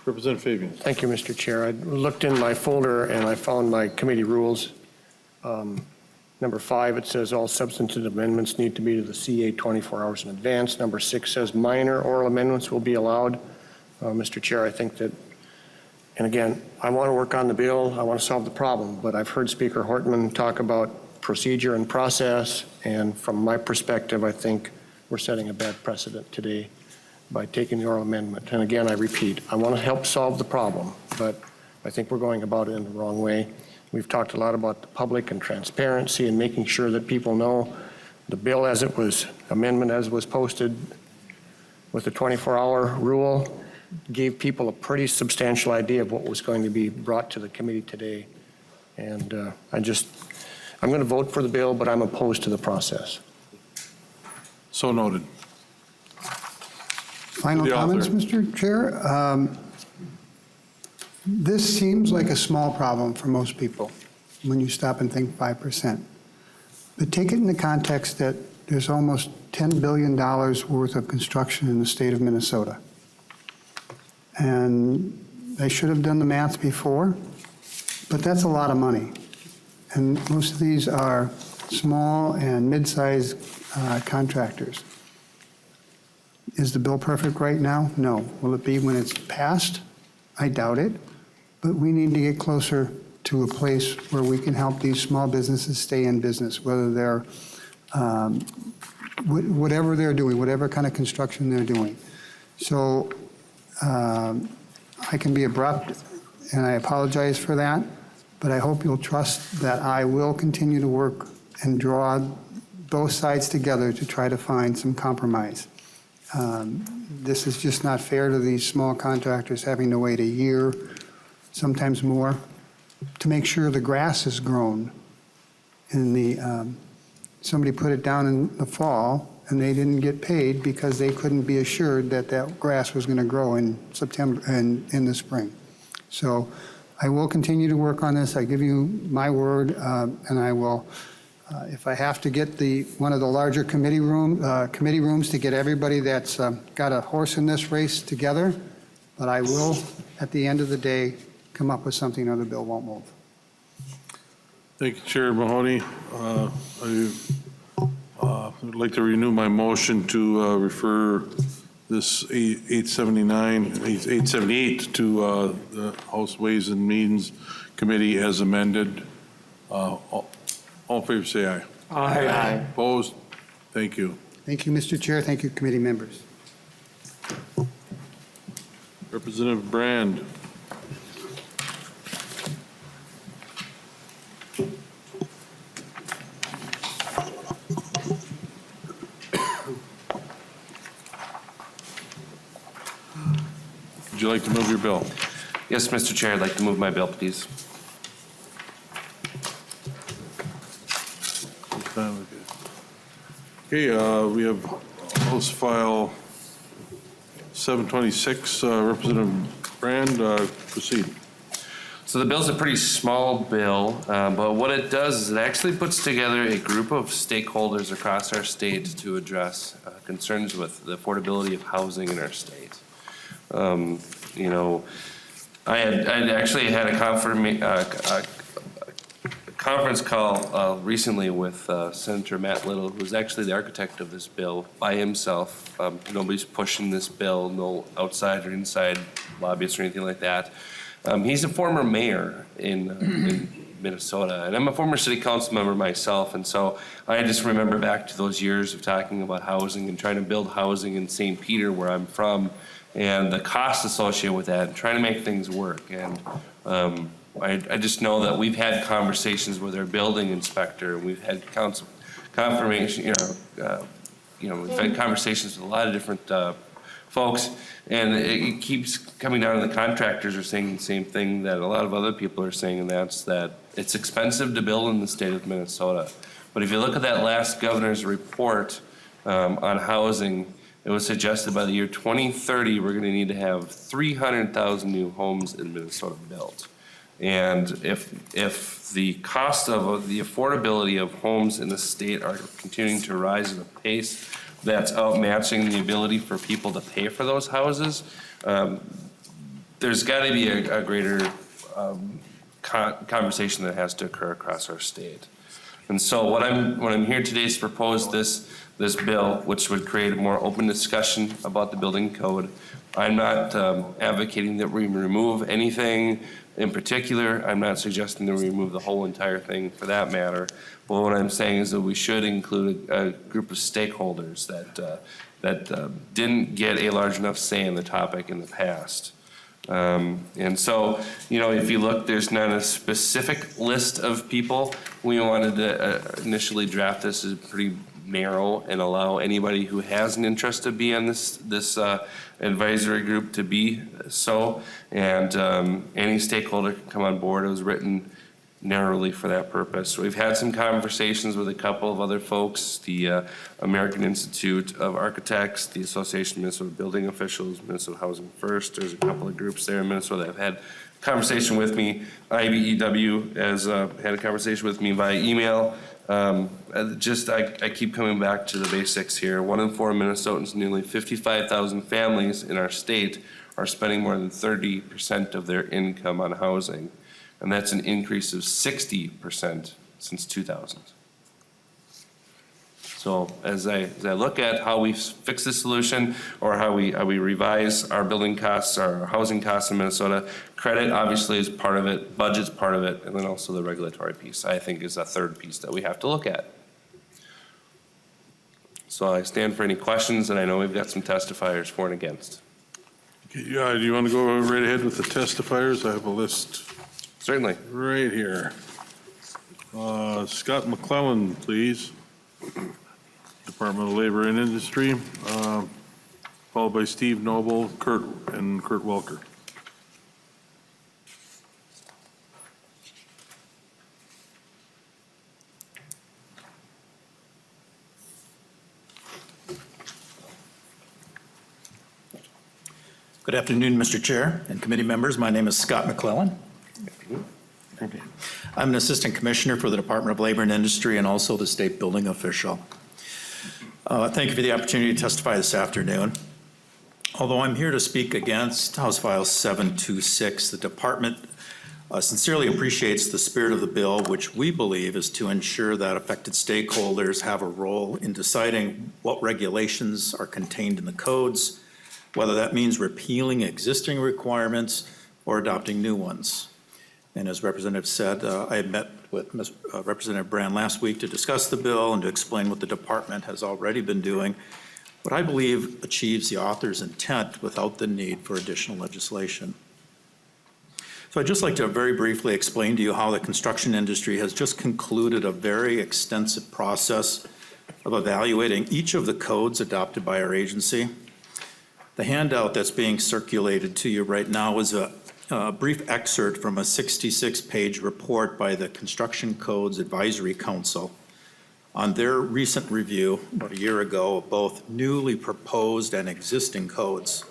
Representative Fabian. Thank you, Mr. Chair. I looked in my folder and I found my committee rules. Number 5, it says all substantive amendments need to be to the CA 24 hours in advance. Number 6 says minor oral amendments will be allowed. Mr. Chair, I think that, and again, I want to work on the bill. I want to solve the problem, but I've heard Speaker Hortman talk about procedure and process, and from my perspective, I think we're setting a bad precedent today by taking the oral amendment. And again, I repeat, I want to help solve the problem, but I think we're going about it in the wrong way. We've talked a lot about the public and transparency and making sure that people know the bill as it was, amendment as it was posted with the 24-hour rule gave people a pretty substantial idea of what was going to be brought to the committee today. And I'm going to vote for the bill, but I'm opposed to the process. So noted. Final comments, Mr. Chair? This seems like a small problem for most people when you stop and think 5%. But take it in the context that there's almost $10 billion worth of construction in the state of Minnesota. And they should have done the math before, but that's a lot of money. And most of these are small and mid-sized contractors. Is the bill perfect right now? No. Will it be when it's passed? I doubt it. But we need to get closer to a place where we can help these small businesses stay in business, whether they're, whatever they're doing, whatever kind of construction they're doing. So I can be abrupt, and I apologize for that, but I hope you'll trust that I will continue to work and draw both sides together to try to find some compromise. This is just not fair to these small contractors having to wait a year, sometimes more, to make sure the grass is grown. And somebody put it down in the fall, and they didn't get paid because they couldn't be assured that that grass was going to grow in September and in the spring. So I will continue to work on this. I give you my word, and I will. If I have to get one of the larger committee rooms to get everybody that's got a horse in this race together, but I will, at the end of the day, come up with something or the bill won't move. Thank you, Chair Mahoney. I would like to renew my motion to refer this 878 to the House Ways and Means Committee as amended. All All in favor, say aye. Aye. Opposed? Thank you. Thank you, Mr. Chair. Thank you, committee members. Representative Brand. Would you like to move your bill? Yes, Mr. Chair, I'd like to move my bill, please. Okay, we have House File 726, Representative Brand, proceed. So the bill's a pretty small bill, but what it does is it actually puts together a group of stakeholders across our state to address concerns with the affordability of housing in our state. You know, I'd actually had a conference call recently with Senator Matt Little, who's actually the architect of this bill by himself. Nobody's pushing this bill, no outside or inside lobbyists or anything like that. He's a former mayor in Minnesota, and I'm a former city council member myself, and so I just remember back to those years of talking about housing and trying to build housing in St. Peter, where I'm from, and the costs associated with that, and trying to make things work. And I just know that we've had conversations with our building inspector, we've had confirmation, we've had conversations with a lot of different folks, and it keeps coming down to the contractors are saying the same thing that a lot of other people are saying, and that's that it's expensive to build in the state of Minnesota. But if you look at that last governor's report on housing, it was suggested by the year 2030, we're going to need to have 300,000 new homes in Minnesota built. And if the cost of the affordability of homes in the state are continuing to rise at a pace that's outmatching the ability for people to pay for those houses, there's got to be a greater conversation that has to occur across our state. And so what I'm here today is to propose this bill, which would create a more open discussion about the building code. I'm not advocating that we remove anything in particular. I'm not suggesting that we remove the whole entire thing for that matter. But what I'm saying is that we should include a group of stakeholders that didn't get a large enough say in the topic in the past. And so, if you look, there's not a specific list of people. We wanted to initially draft this as pretty narrow and allow anybody who has an interest to be on this advisory group to be so. And any stakeholder can come on board. It was written narrowly for that purpose. We've had some conversations with a couple of other folks, the American Institute of Architects, the Association of Minnesota Building Officials, Minnesota Housing First. There's a couple of groups there in Minnesota that have had a conversation with me. IBEW has had a conversation with me via email. I keep coming back to the basics here. 1 in 4 Minnesotans, nearly 55,000 families in our state are spending more than 30% of their income on housing. And that's an increase of 60% since 2000. So as I look at how we fix this solution or how we revise our building costs, our housing costs in Minnesota, credit obviously is part of it, budget's part of it, and then also the regulatory piece, I think, is a third piece that we have to look at. So I stand for any questions, and I know we've got some testifiers for and against. Okay, yeah, do you want to go right ahead with the testifiers? I have a list. Certainly. Right here. Scott McClellan, please. Department of Labor and Industry, followed by Steve Noble, Kurt Welker. Good afternoon, Mr. Chair and committee members. My name is Scott McClellan. I'm an assistant commissioner for the Department of Labor and Industry and also the state building official. Thank you for the opportunity to testify this afternoon. Although I'm here to speak against House File 726, the department sincerely appreciates the spirit of the bill, which we believe is to ensure that affected stakeholders have a role in deciding what regulations are contained in the codes, whether that means repealing existing requirements or adopting new ones. And as Representative said, I have met with Representative Brand last week to discuss the bill and to explain what the department has already been doing, what I believe achieves the author's intent without the need for additional legislation. So I'd just like to very briefly explain to you how the construction industry has just concluded a very extensive process of evaluating each of the codes adopted by our agency. The handout that's being circulated to you right now is a brief excerpt from a 66-page report by the Construction Codes Advisory Council on their recent review about a year ago of both newly proposed and existing codes.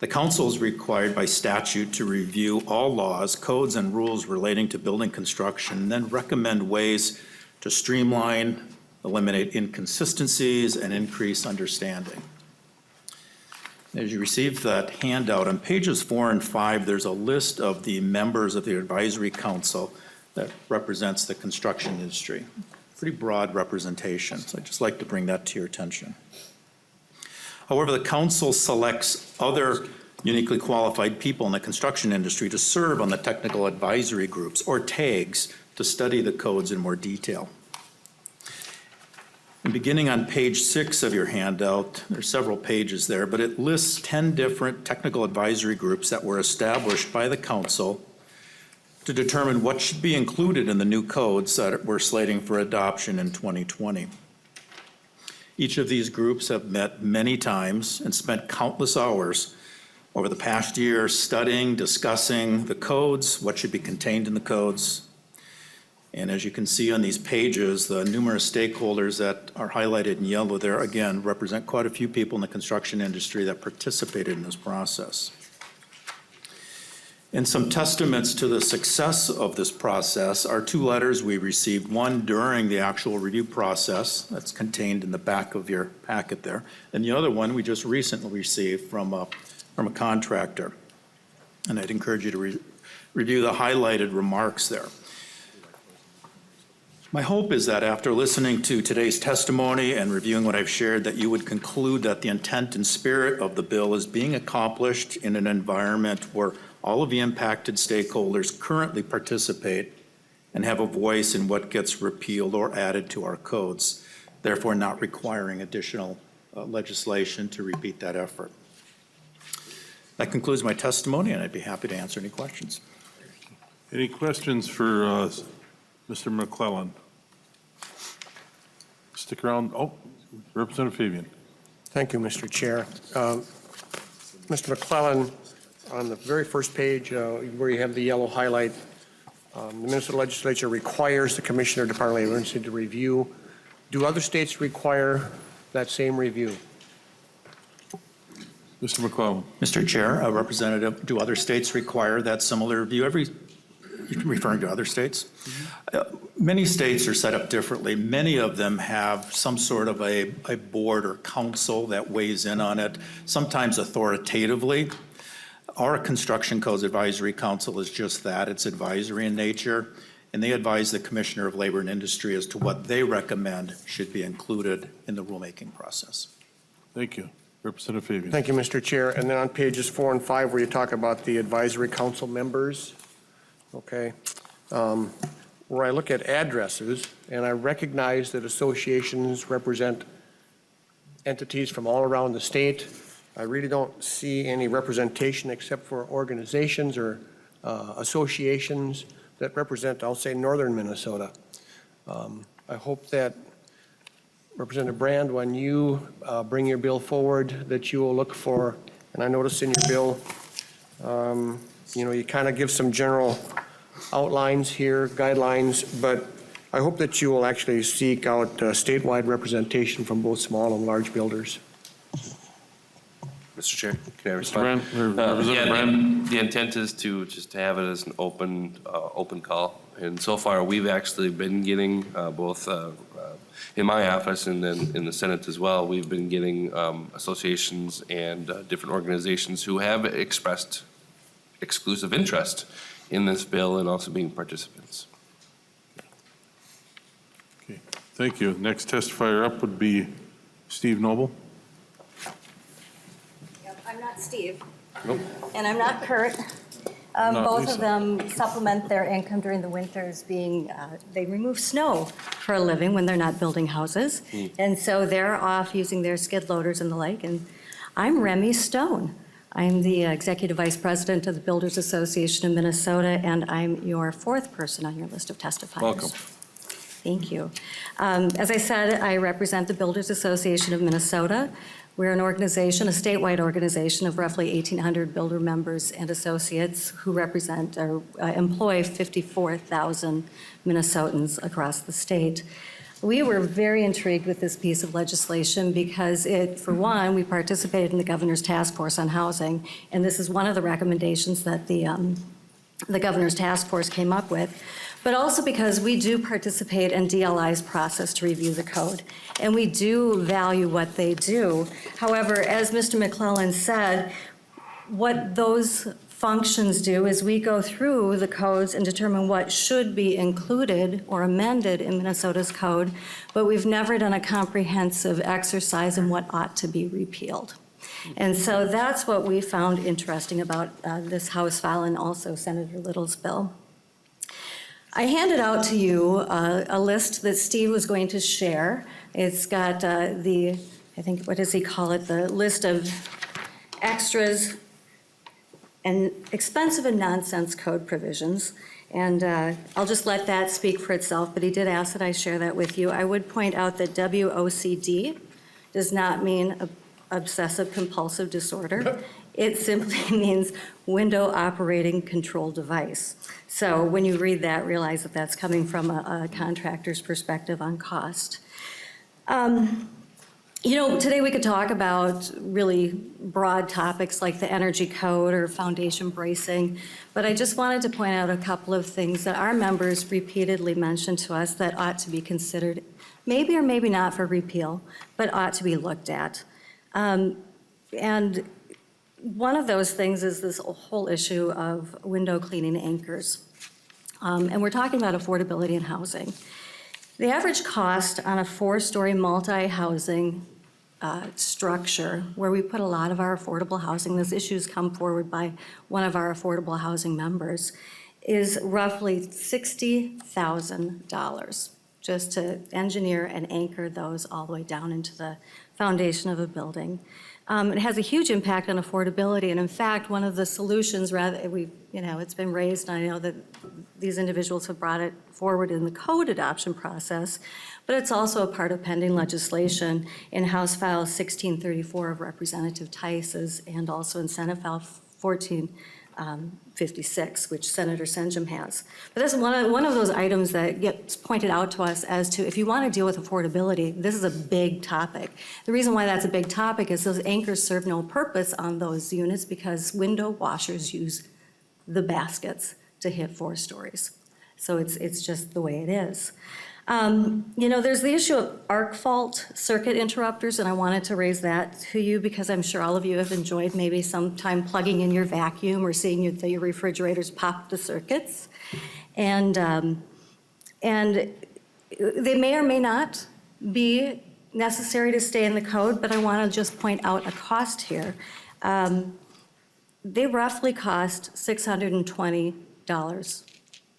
The council is required by statute to review all laws, codes, and rules relating to building construction, and then recommend ways to streamline, eliminate inconsistencies, and increase understanding. As you receive that handout, on pages 4 and 5, there's a list of the members of the advisory council that represents the construction industry. Pretty broad representation, so I'd just like to bring that to your attention. However, the council selects other uniquely qualified people in the construction industry to serve on the technical advisory groups, or TAGs, to study the codes in more detail. And beginning on page 6 of your handout, there's several pages there, but it lists 10 different technical advisory groups that were established by the council to determine what should be included in the new codes that we're slating for adoption in 2020. Each of these groups have met many times and spent countless hours over the past year studying, discussing the codes, what should be contained in the codes. And as you can see on these pages, the numerous stakeholders that are highlighted in yellow there, again, represent quite a few people in the construction industry that participated in this process. And some testaments to the success of this process are 2 letters we received, one during the actual review process, that's contained in the back of your packet there, and the other one we just recently received from a contractor. And I'd encourage you to review the highlighted remarks there. My hope is that after listening to today's testimony and reviewing what I've shared, that you would conclude that the intent and spirit of the bill is being accomplished in an environment where all of the impacted stakeholders currently participate and have a voice in what gets repealed or added to our codes, therefore not requiring additional legislation to repeat that effort. That concludes my testimony, and I'd be happy to answer any questions. Any questions for Mr. McClellan? Stick around. Oh, Representative Fabian. Thank you, Mr. Chair. Mr. McClellan, on the very first page where you have the yellow highlight, the Minnesota Legislature requires the Commissioner, Department of Labor, to review. Do other states require that same review? Mr. McClellan. Mr. Chair, Representative, do other states require that similar review? You're referring to other states? Many states are set up differently. Many of them have some sort of a board or council that weighs in on it, sometimes authoritatively. Our Construction Codes Advisory Council is just that. It's advisory in nature, and they advise the Commissioner of Labor and Industry as to what they recommend should be included in the rulemaking process. Thank you. Representative Fabian. Thank you, Mr. Chair. And then on pages 4 and 5, where you talk about the advisory council members, okay, where I look at addresses, and I recognize that associations represent entities from all around the state. I really don't see any representation except for organizations or associations that represent, I'll say, northern Minnesota. I hope that, Representative Brand, when you bring your bill forward, that you will look for, and I noticed in your bill, you kind of give some general outlines here, guidelines, but I hope that you will actually seek out statewide representation from both small and large builders. Mr. Chair, can I respond? The intent is to just have it as an open call. And so far, we've actually been getting both in my office and then in the Senate as well, we've been getting associations and different organizations who have expressed exclusive interest in this bill and also being participants. Okay, thank you. Next testifier up would be Steve Noble. I'm not Steve. Nope. And I'm not Kurt. Not Both Lisa. of them supplement their income during the winters being, they remove snow for a living when they're not building houses. And so they're off using their skid loaders and the like. And I'm Remy Stone. I'm the Executive Vice President of the Builders Association of Minnesota, and I'm your fourth person on your list of testifiers. Welcome. Thank you. As I said, I represent the Builders Association of Minnesota. We're an organization, a statewide organization of roughly 1,800 builder members and associates who represent or employ 54,000 Minnesotans across the state. We were very intrigued with this piece of legislation because it, for one, we participated in the Governor's Task Force on Housing, and this is one of the recommendations that the Governor's Task Force came up with, but also because we do participate in DLI's process to review the code, and we do value what they do. However, as Mr. McClellan said, what those functions do is we go through the codes and determine what should be included or amended in Minnesota's code, but we've never done a comprehensive exercise in what ought to be repealed. And so that's what we found interesting about this House file and also Senator Little's bill. I handed out to you a list that Steve was going to share. It's got I think, what does he call it? The list of extras and expensive and nonsense code provisions. And I'll just let that speak for itself, but he did ask that I share that with you. I would point out that WOCD does not mean obsessive compulsive disorder. It simply means window operating control device. So when you read that, realize that that's coming from a contractor's perspective on cost. You know, today we could talk about really broad topics like the energy code or foundation bracing, but I just wanted to point out a couple of things that our members repeatedly mentioned to us that ought to be considered, maybe or maybe not for repeal, but ought to be looked at. And one of those things is this whole issue of window cleaning anchors. And we're talking about affordability in housing. The average cost on a 4-story multi-housing structure where we put a lot of our affordable housing, those issues come forward by one of our affordable housing members, is roughly $60,000 just to engineer and anchor those all the way down into the foundation of a building. It has a huge impact on affordability, and in fact, one of the solutions, it's been raised, and I know that these individuals have brought it forward in the code adoption process, but it's also a part of pending legislation in House File 1634 of Representative Tice's, and also in Senate File 1456, which Senator Senjum has. But that's one of those items that gets pointed out to us as to, if you want to deal with affordability, this is a big topic. The reason why that's a big topic is those anchors serve no purpose on those units because window washers use the baskets to hit 4 stories. So it's just the way it is. There's the issue of arc fault circuit interrupters, and I wanted to raise that to you because I'm sure all of you have enjoyed maybe some time plugging in your vacuum or seeing that your refrigerators pop the circuits. And they may or may not be necessary to stay in the code, but I want to just point out a cost here. They roughly cost $620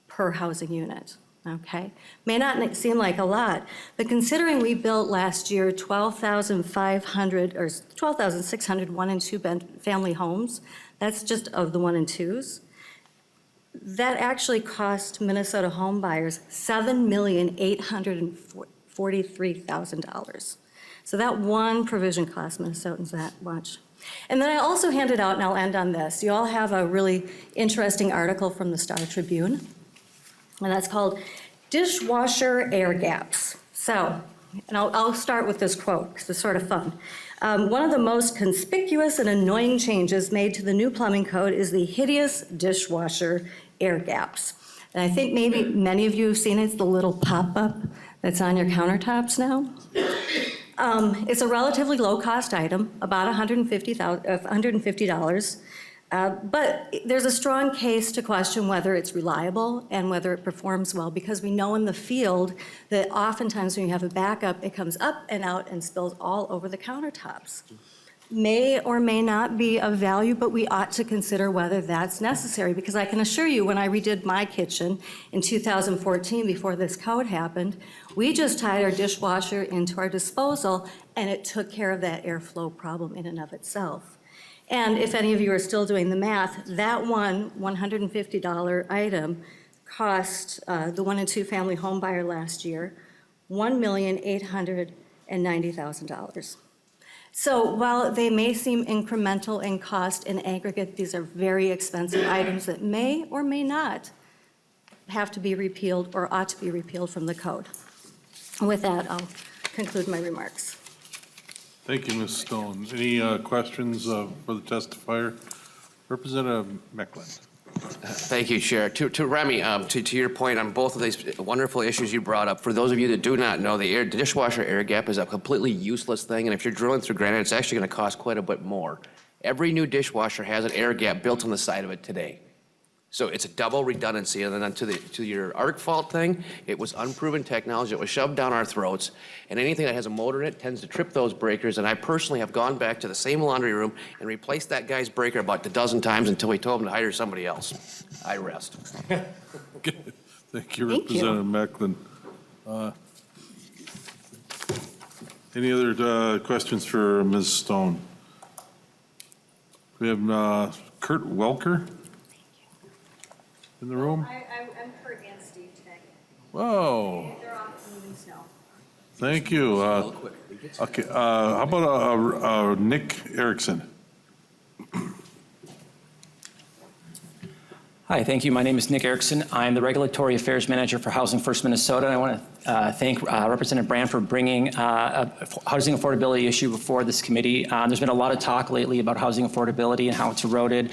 per housing unit. Okay, may not seem like a lot, but considering we built last year 12,500 or 12,600 1- and 2-family homes, that's just of the 1- and 2s. That actually cost Minnesota home buyers $7,843,000. So that one provision cost Minnesotans that much. And then I also handed out, and I'll end on this. You all have a really interesting article from the Star Tribune. And that's called Dishwasher Air Gaps. So, and I'll start with this quote because it's sort of fun. One of the most conspicuous and annoying changes made to the new plumbing code is the hideous dishwasher air gaps. And I think maybe many of you have seen it. It's the little pop-up that's on your countertops now. It's a relatively low-cost item, about $150. But there's a strong case to question whether it's reliable and whether it performs well, because we know in the field that oftentimes when you have a backup, it comes up and out and spills all over the countertops. may or may not be of value, but we ought to consider whether that's necessary. Because I can assure you, when I redid my kitchen in 2014, before this code happened, we just tied our dishwasher into our disposal, and it took care of that airflow problem in and of itself. And if any of you are still doing the math, that one $150 item cost the 1- and 2-family home buyer last year $1,890,000. So while they may seem incremental in cost, in aggregate, these are very expensive items that may or may not have to be repealed or ought to be repealed from the code. With that, I'll conclude my remarks. Thank you, Ms. Stone. Any questions for the testifier? Representative Mecklen. Thank you, Chair. To Remy, to your point on both of these wonderful issues you brought up, for those of you that do not know, the dishwasher air gap is a completely useless thing, and if you're drilling through granite, it's actually going to cost quite a bit more. Every new dishwasher has an air gap built on the side of it today. So it's a double redundancy. And then to your arc fault thing, it was unproven technology. It was shoved down our throats. And anything that has a motor in it tends to trip those breakers. And I personally have gone back to the same laundry room and replaced that guy's breaker about a dozen times until we told him to hire somebody else. I rest. Thank you, Representative Mecklen. Any other questions for Ms. Stone? We have Kurt Welker in the room. I'm Kurt and Steve today. Whoa. They're off moving snow. Thank you. Okay, how about Nick Erickson? Hi, thank you. My name is Nick Erickson. I'm the Regulatory Affairs Manager for Housing First Minnesota. And I want to thank Representative Brand for bringing a housing affordability issue before this committee. There's been a lot of talk lately about housing affordability and how it's eroded.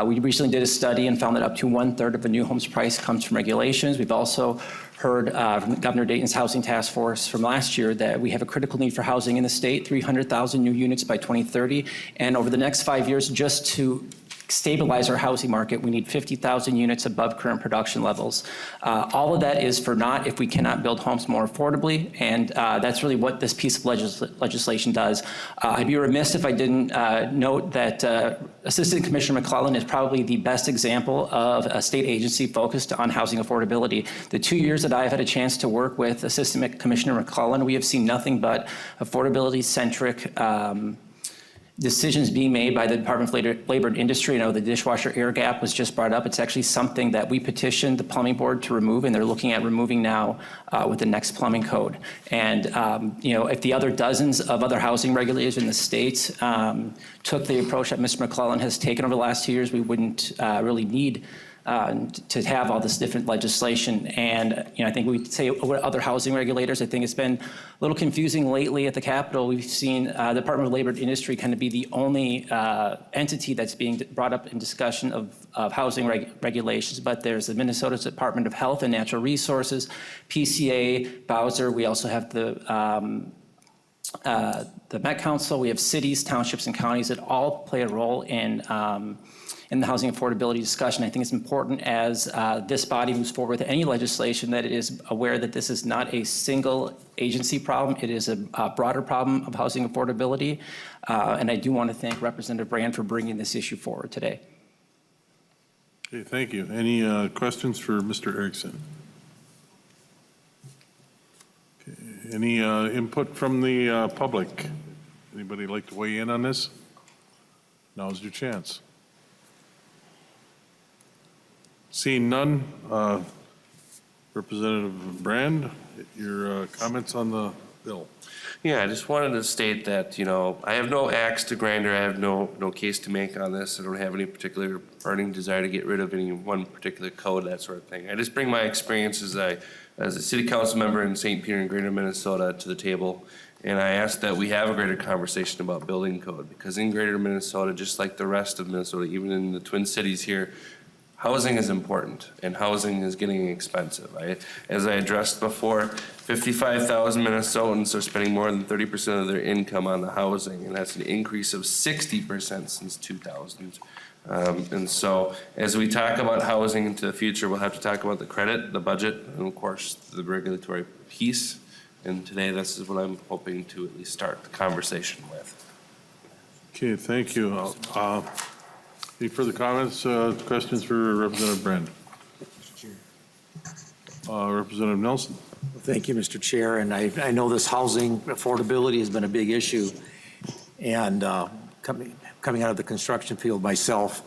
We recently did a study and found that up to 1/3 of a new home's price comes from regulations. We've also heard from Governor Dayton's Housing Task Force from last year that we have a critical need for housing in the state, 300,000 new units by 2030. And over the next 5 years, just to stabilize our housing market, we need 50,000 units above current production levels. All of that is for naught if we cannot build homes more affordably, and that's really what this piece of legislation does. I'd be remiss if I didn't note that Assistant Commissioner McClellan is probably the best example of a state agency focused on housing affordability. The 2 years that I've had a chance to work with Assistant Commissioner McClellan, we have seen nothing but affordability-centric decisions being made by the Department of Labor and Industry. The dishwasher air gap was just brought up. It's actually something that we petitioned the plumbing board to remove, and they're looking at removing now with the next plumbing code. And if the other dozens of other housing regulators in the states took the approach that Mr. McClellan has taken over the last 2 years, we wouldn't really need to have all this different legislation. And I think we say what other housing regulators, I think it's been a little confusing lately at the Capitol. We've seen the Department of Labor and Industry kind of be the only entity that's being brought up in discussion of housing regulations, but there's the Minnesota Department of Health and Natural Resources, PCA, Bowser. We also have the Met Council. We have cities, townships, and counties that all play a role in the housing affordability discussion. I think it's important as this body moves forward with any legislation that it is aware that this is not a single agency problem. It is a broader problem of housing affordability. And I do want to thank Representative Brand for bringing this issue forward today. Okay, thank you. Any questions for Mr. Erickson? Okay. Any input from the public? Anybody like to weigh in on this? Now's your chance. Seeing none, Representative Brand, your comments on the bill. Yeah, I just wanted to state that, I have no axe to grind, or I have no case to make on this. I don't have any particular burning desire to get rid of any one particular code, that sort of thing. I just bring my experience as a city council member in St. Peter and Greater Minnesota to the table. And I ask that we have a greater conversation about building code, because in Greater Minnesota, just like the rest of Minnesota, even in the Twin Cities here, housing is important, and housing is getting expensive. As I addressed before, 55,000 Minnesotans are spending more than 30% of their income on the housing, and that's an increase of 60% since 2000. And so as we talk about housing into the future, we'll have to talk about the credit, the budget, and of course, the regulatory piece. And today, this is what I'm hoping to at least start the conversation with. Okay, thank you. Any further comments, questions for Representative Brand? Representative Nelson. Thank you, Mr. Chair. And I know this housing affordability has been a big issue. And coming out of the construction field myself,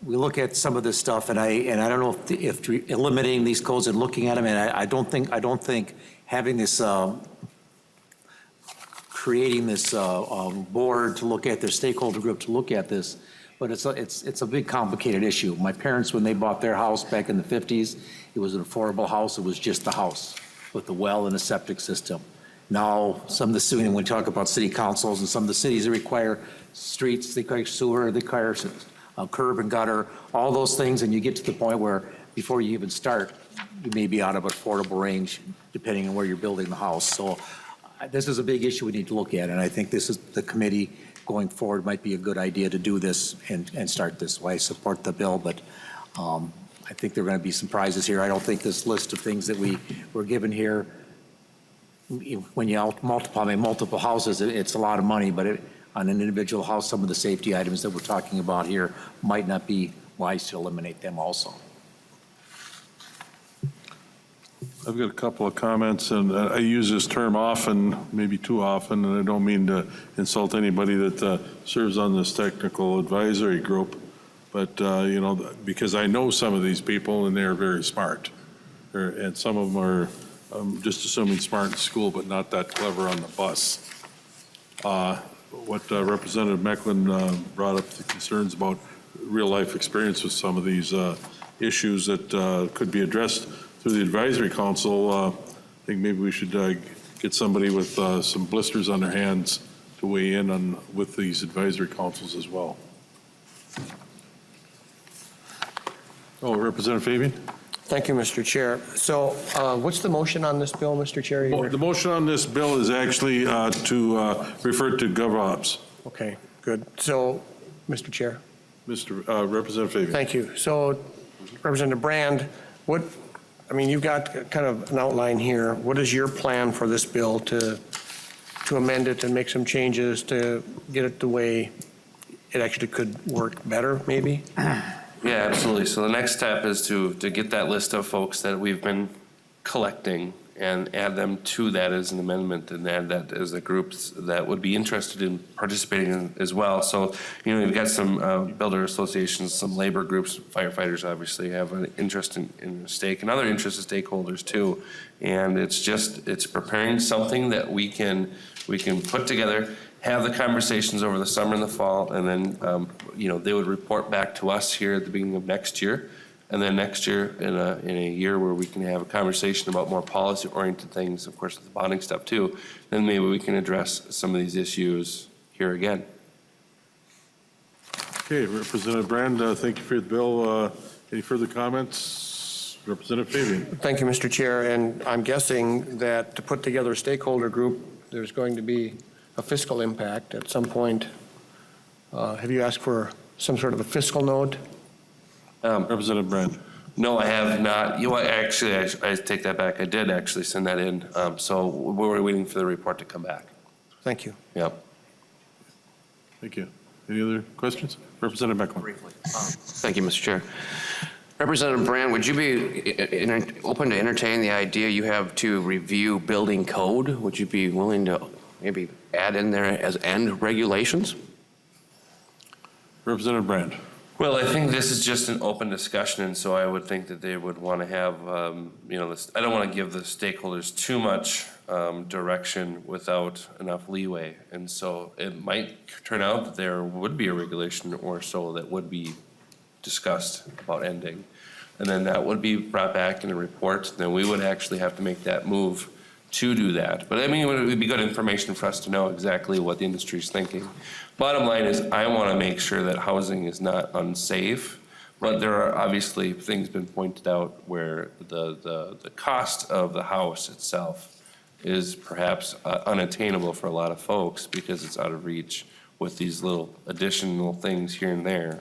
we look at some of this stuff, and I don't know if eliminating these codes and looking at them, and I don't think having this creating this board to look at this stakeholder group to look at this, but it's a big complicated issue. My parents, when they bought their house back in the 50s, it was an affordable house. It was just the house with the well and a septic system. Now, some of the cities, when we talk about city councils and some of the cities that require streets, they require sewer, they require curb and gutter, all those things, and you get to the point where before you even start, you may be out of affordable range depending on where you're building the house. So this is a big issue we need to look at, and I think this is the committee going forward might be a good idea to do this and start this way. I support the bill, but I think there are going to be some prizes here. I don't think this list of things that we were given here, when you multiply multiple houses, it's a lot of money, but on an individual house, some of the safety items that we're talking about here might not be wise to eliminate them also. I've got a couple of comments, and I use this term often, maybe too often, and I don't mean to insult anybody that serves on this technical advisory group, but, you know, because I know some of these people, and they're very smart. And some of them are, just assuming smart in school, but not that clever on the bus. What Representative Mecklin brought up, the concerns about real-life experience with some of these issues that could be addressed through the advisory council. I think maybe we should get somebody with some blisters on their hands to weigh in on with these advisory councils as well. Oh, Representative Fabian? Thank you, Mr. Chair. So what's the motion on this bill, Mr. Chair? Well, the motion on this bill is actually to refer to GovOps. Okay, good. So, Mr. Chair. Mr. Representative Fabian. Thank you. So, Representative Brand, you've got kind of an outline here. What is your plan for this bill to amend it and make some changes to get it the way it actually could work better, maybe? Yeah, absolutely. So the next step is to get that list of folks that we've been collecting and add them to that as an amendment, and add that as the groups that would be interested in participating in as well. So, you know, we've got some builder associations, some labor groups, firefighters obviously have an interest in stake, and other interested stakeholders too. And it's preparing something that we can put together, have the conversations over the summer and the fall, and then, you know, they would report back to us here at the beginning of next year. And then next year, in a year where we can have a conversation about more policy-oriented things, of course, with the bonding stuff too, then maybe we can address some of these issues here again. Okay, Representative Brand, thank you for the bill. Any further comments? Representative Fabian. Thank you, Mr. Chair. And I'm guessing that to put together a stakeholder group, there's going to be a fiscal impact at some point. Have you asked for some sort of a fiscal note? Representative Brand. No, I have not. You know what, actually, I take that back. I did actually send that in. So we're waiting for the report to come back. Thank you. Yep. Thank you. Any other questions? Representative Mecklin. Briefly. Thank you, Mr. Chair. Representative Brand, would you be open to entertain the idea you have to review building code? Would you be willing to maybe add in there as end regulations? Representative Brand. Well, I think this is just an open discussion, and so I would think that they would want to have, you know, I don't want to give the stakeholders too much direction without enough leeway. And so it might turn out that there would be a regulation or so that would be discussed about ending. And then that would be brought back in a report. Then we would actually have to make that move to do that. But I mean, it would be good information for us to know exactly what the industry is thinking. Bottom line is, I want to make sure that housing is not unsafe, but there are obviously things been pointed out where the cost of the house itself is perhaps unattainable for a lot of folks because it's out of reach with these little additional things here and there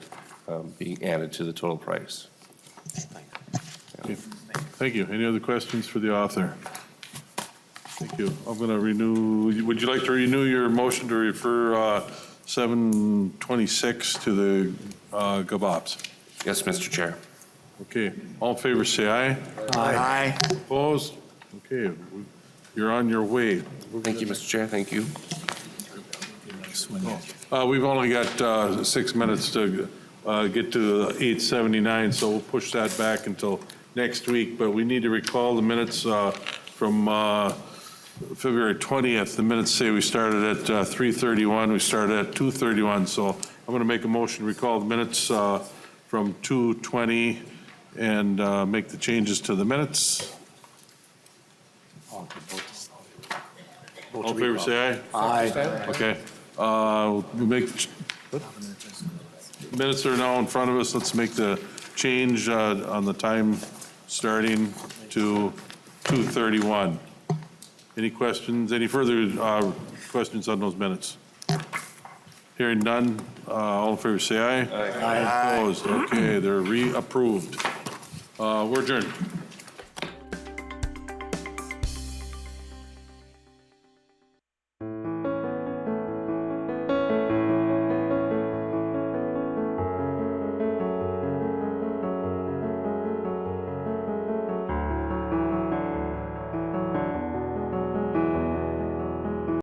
being added to the total price. Okay. Thank you. Any other questions for the author? Thank you. I'm going to renew. Would you like to renew your motion to refer 726 to the GABOPS. Yes, Mr. Chair. Okay, all in favor, say aye. Aye. Opposed? Okay, you're on your way. Thank you, Mr. Chair. Thank you. We've only got 6 minutes to get to 879, so we'll push that back until next week. But we need to recall the minutes from February 20th. The minutes say we started at 3:31, we started at 2:31. So I'm going to make a motion to recall the minutes from 2:20 and make the changes to the minutes. All in favor, say aye. Aye. Okay. We'll make, minutes are now in front of us. Let's make the change on the time starting to 2:31. Any questions, any further questions on those minutes? Hearing none, all in favor say aye. Aye. Opposed, okay, they're reapproved. We're adjourned.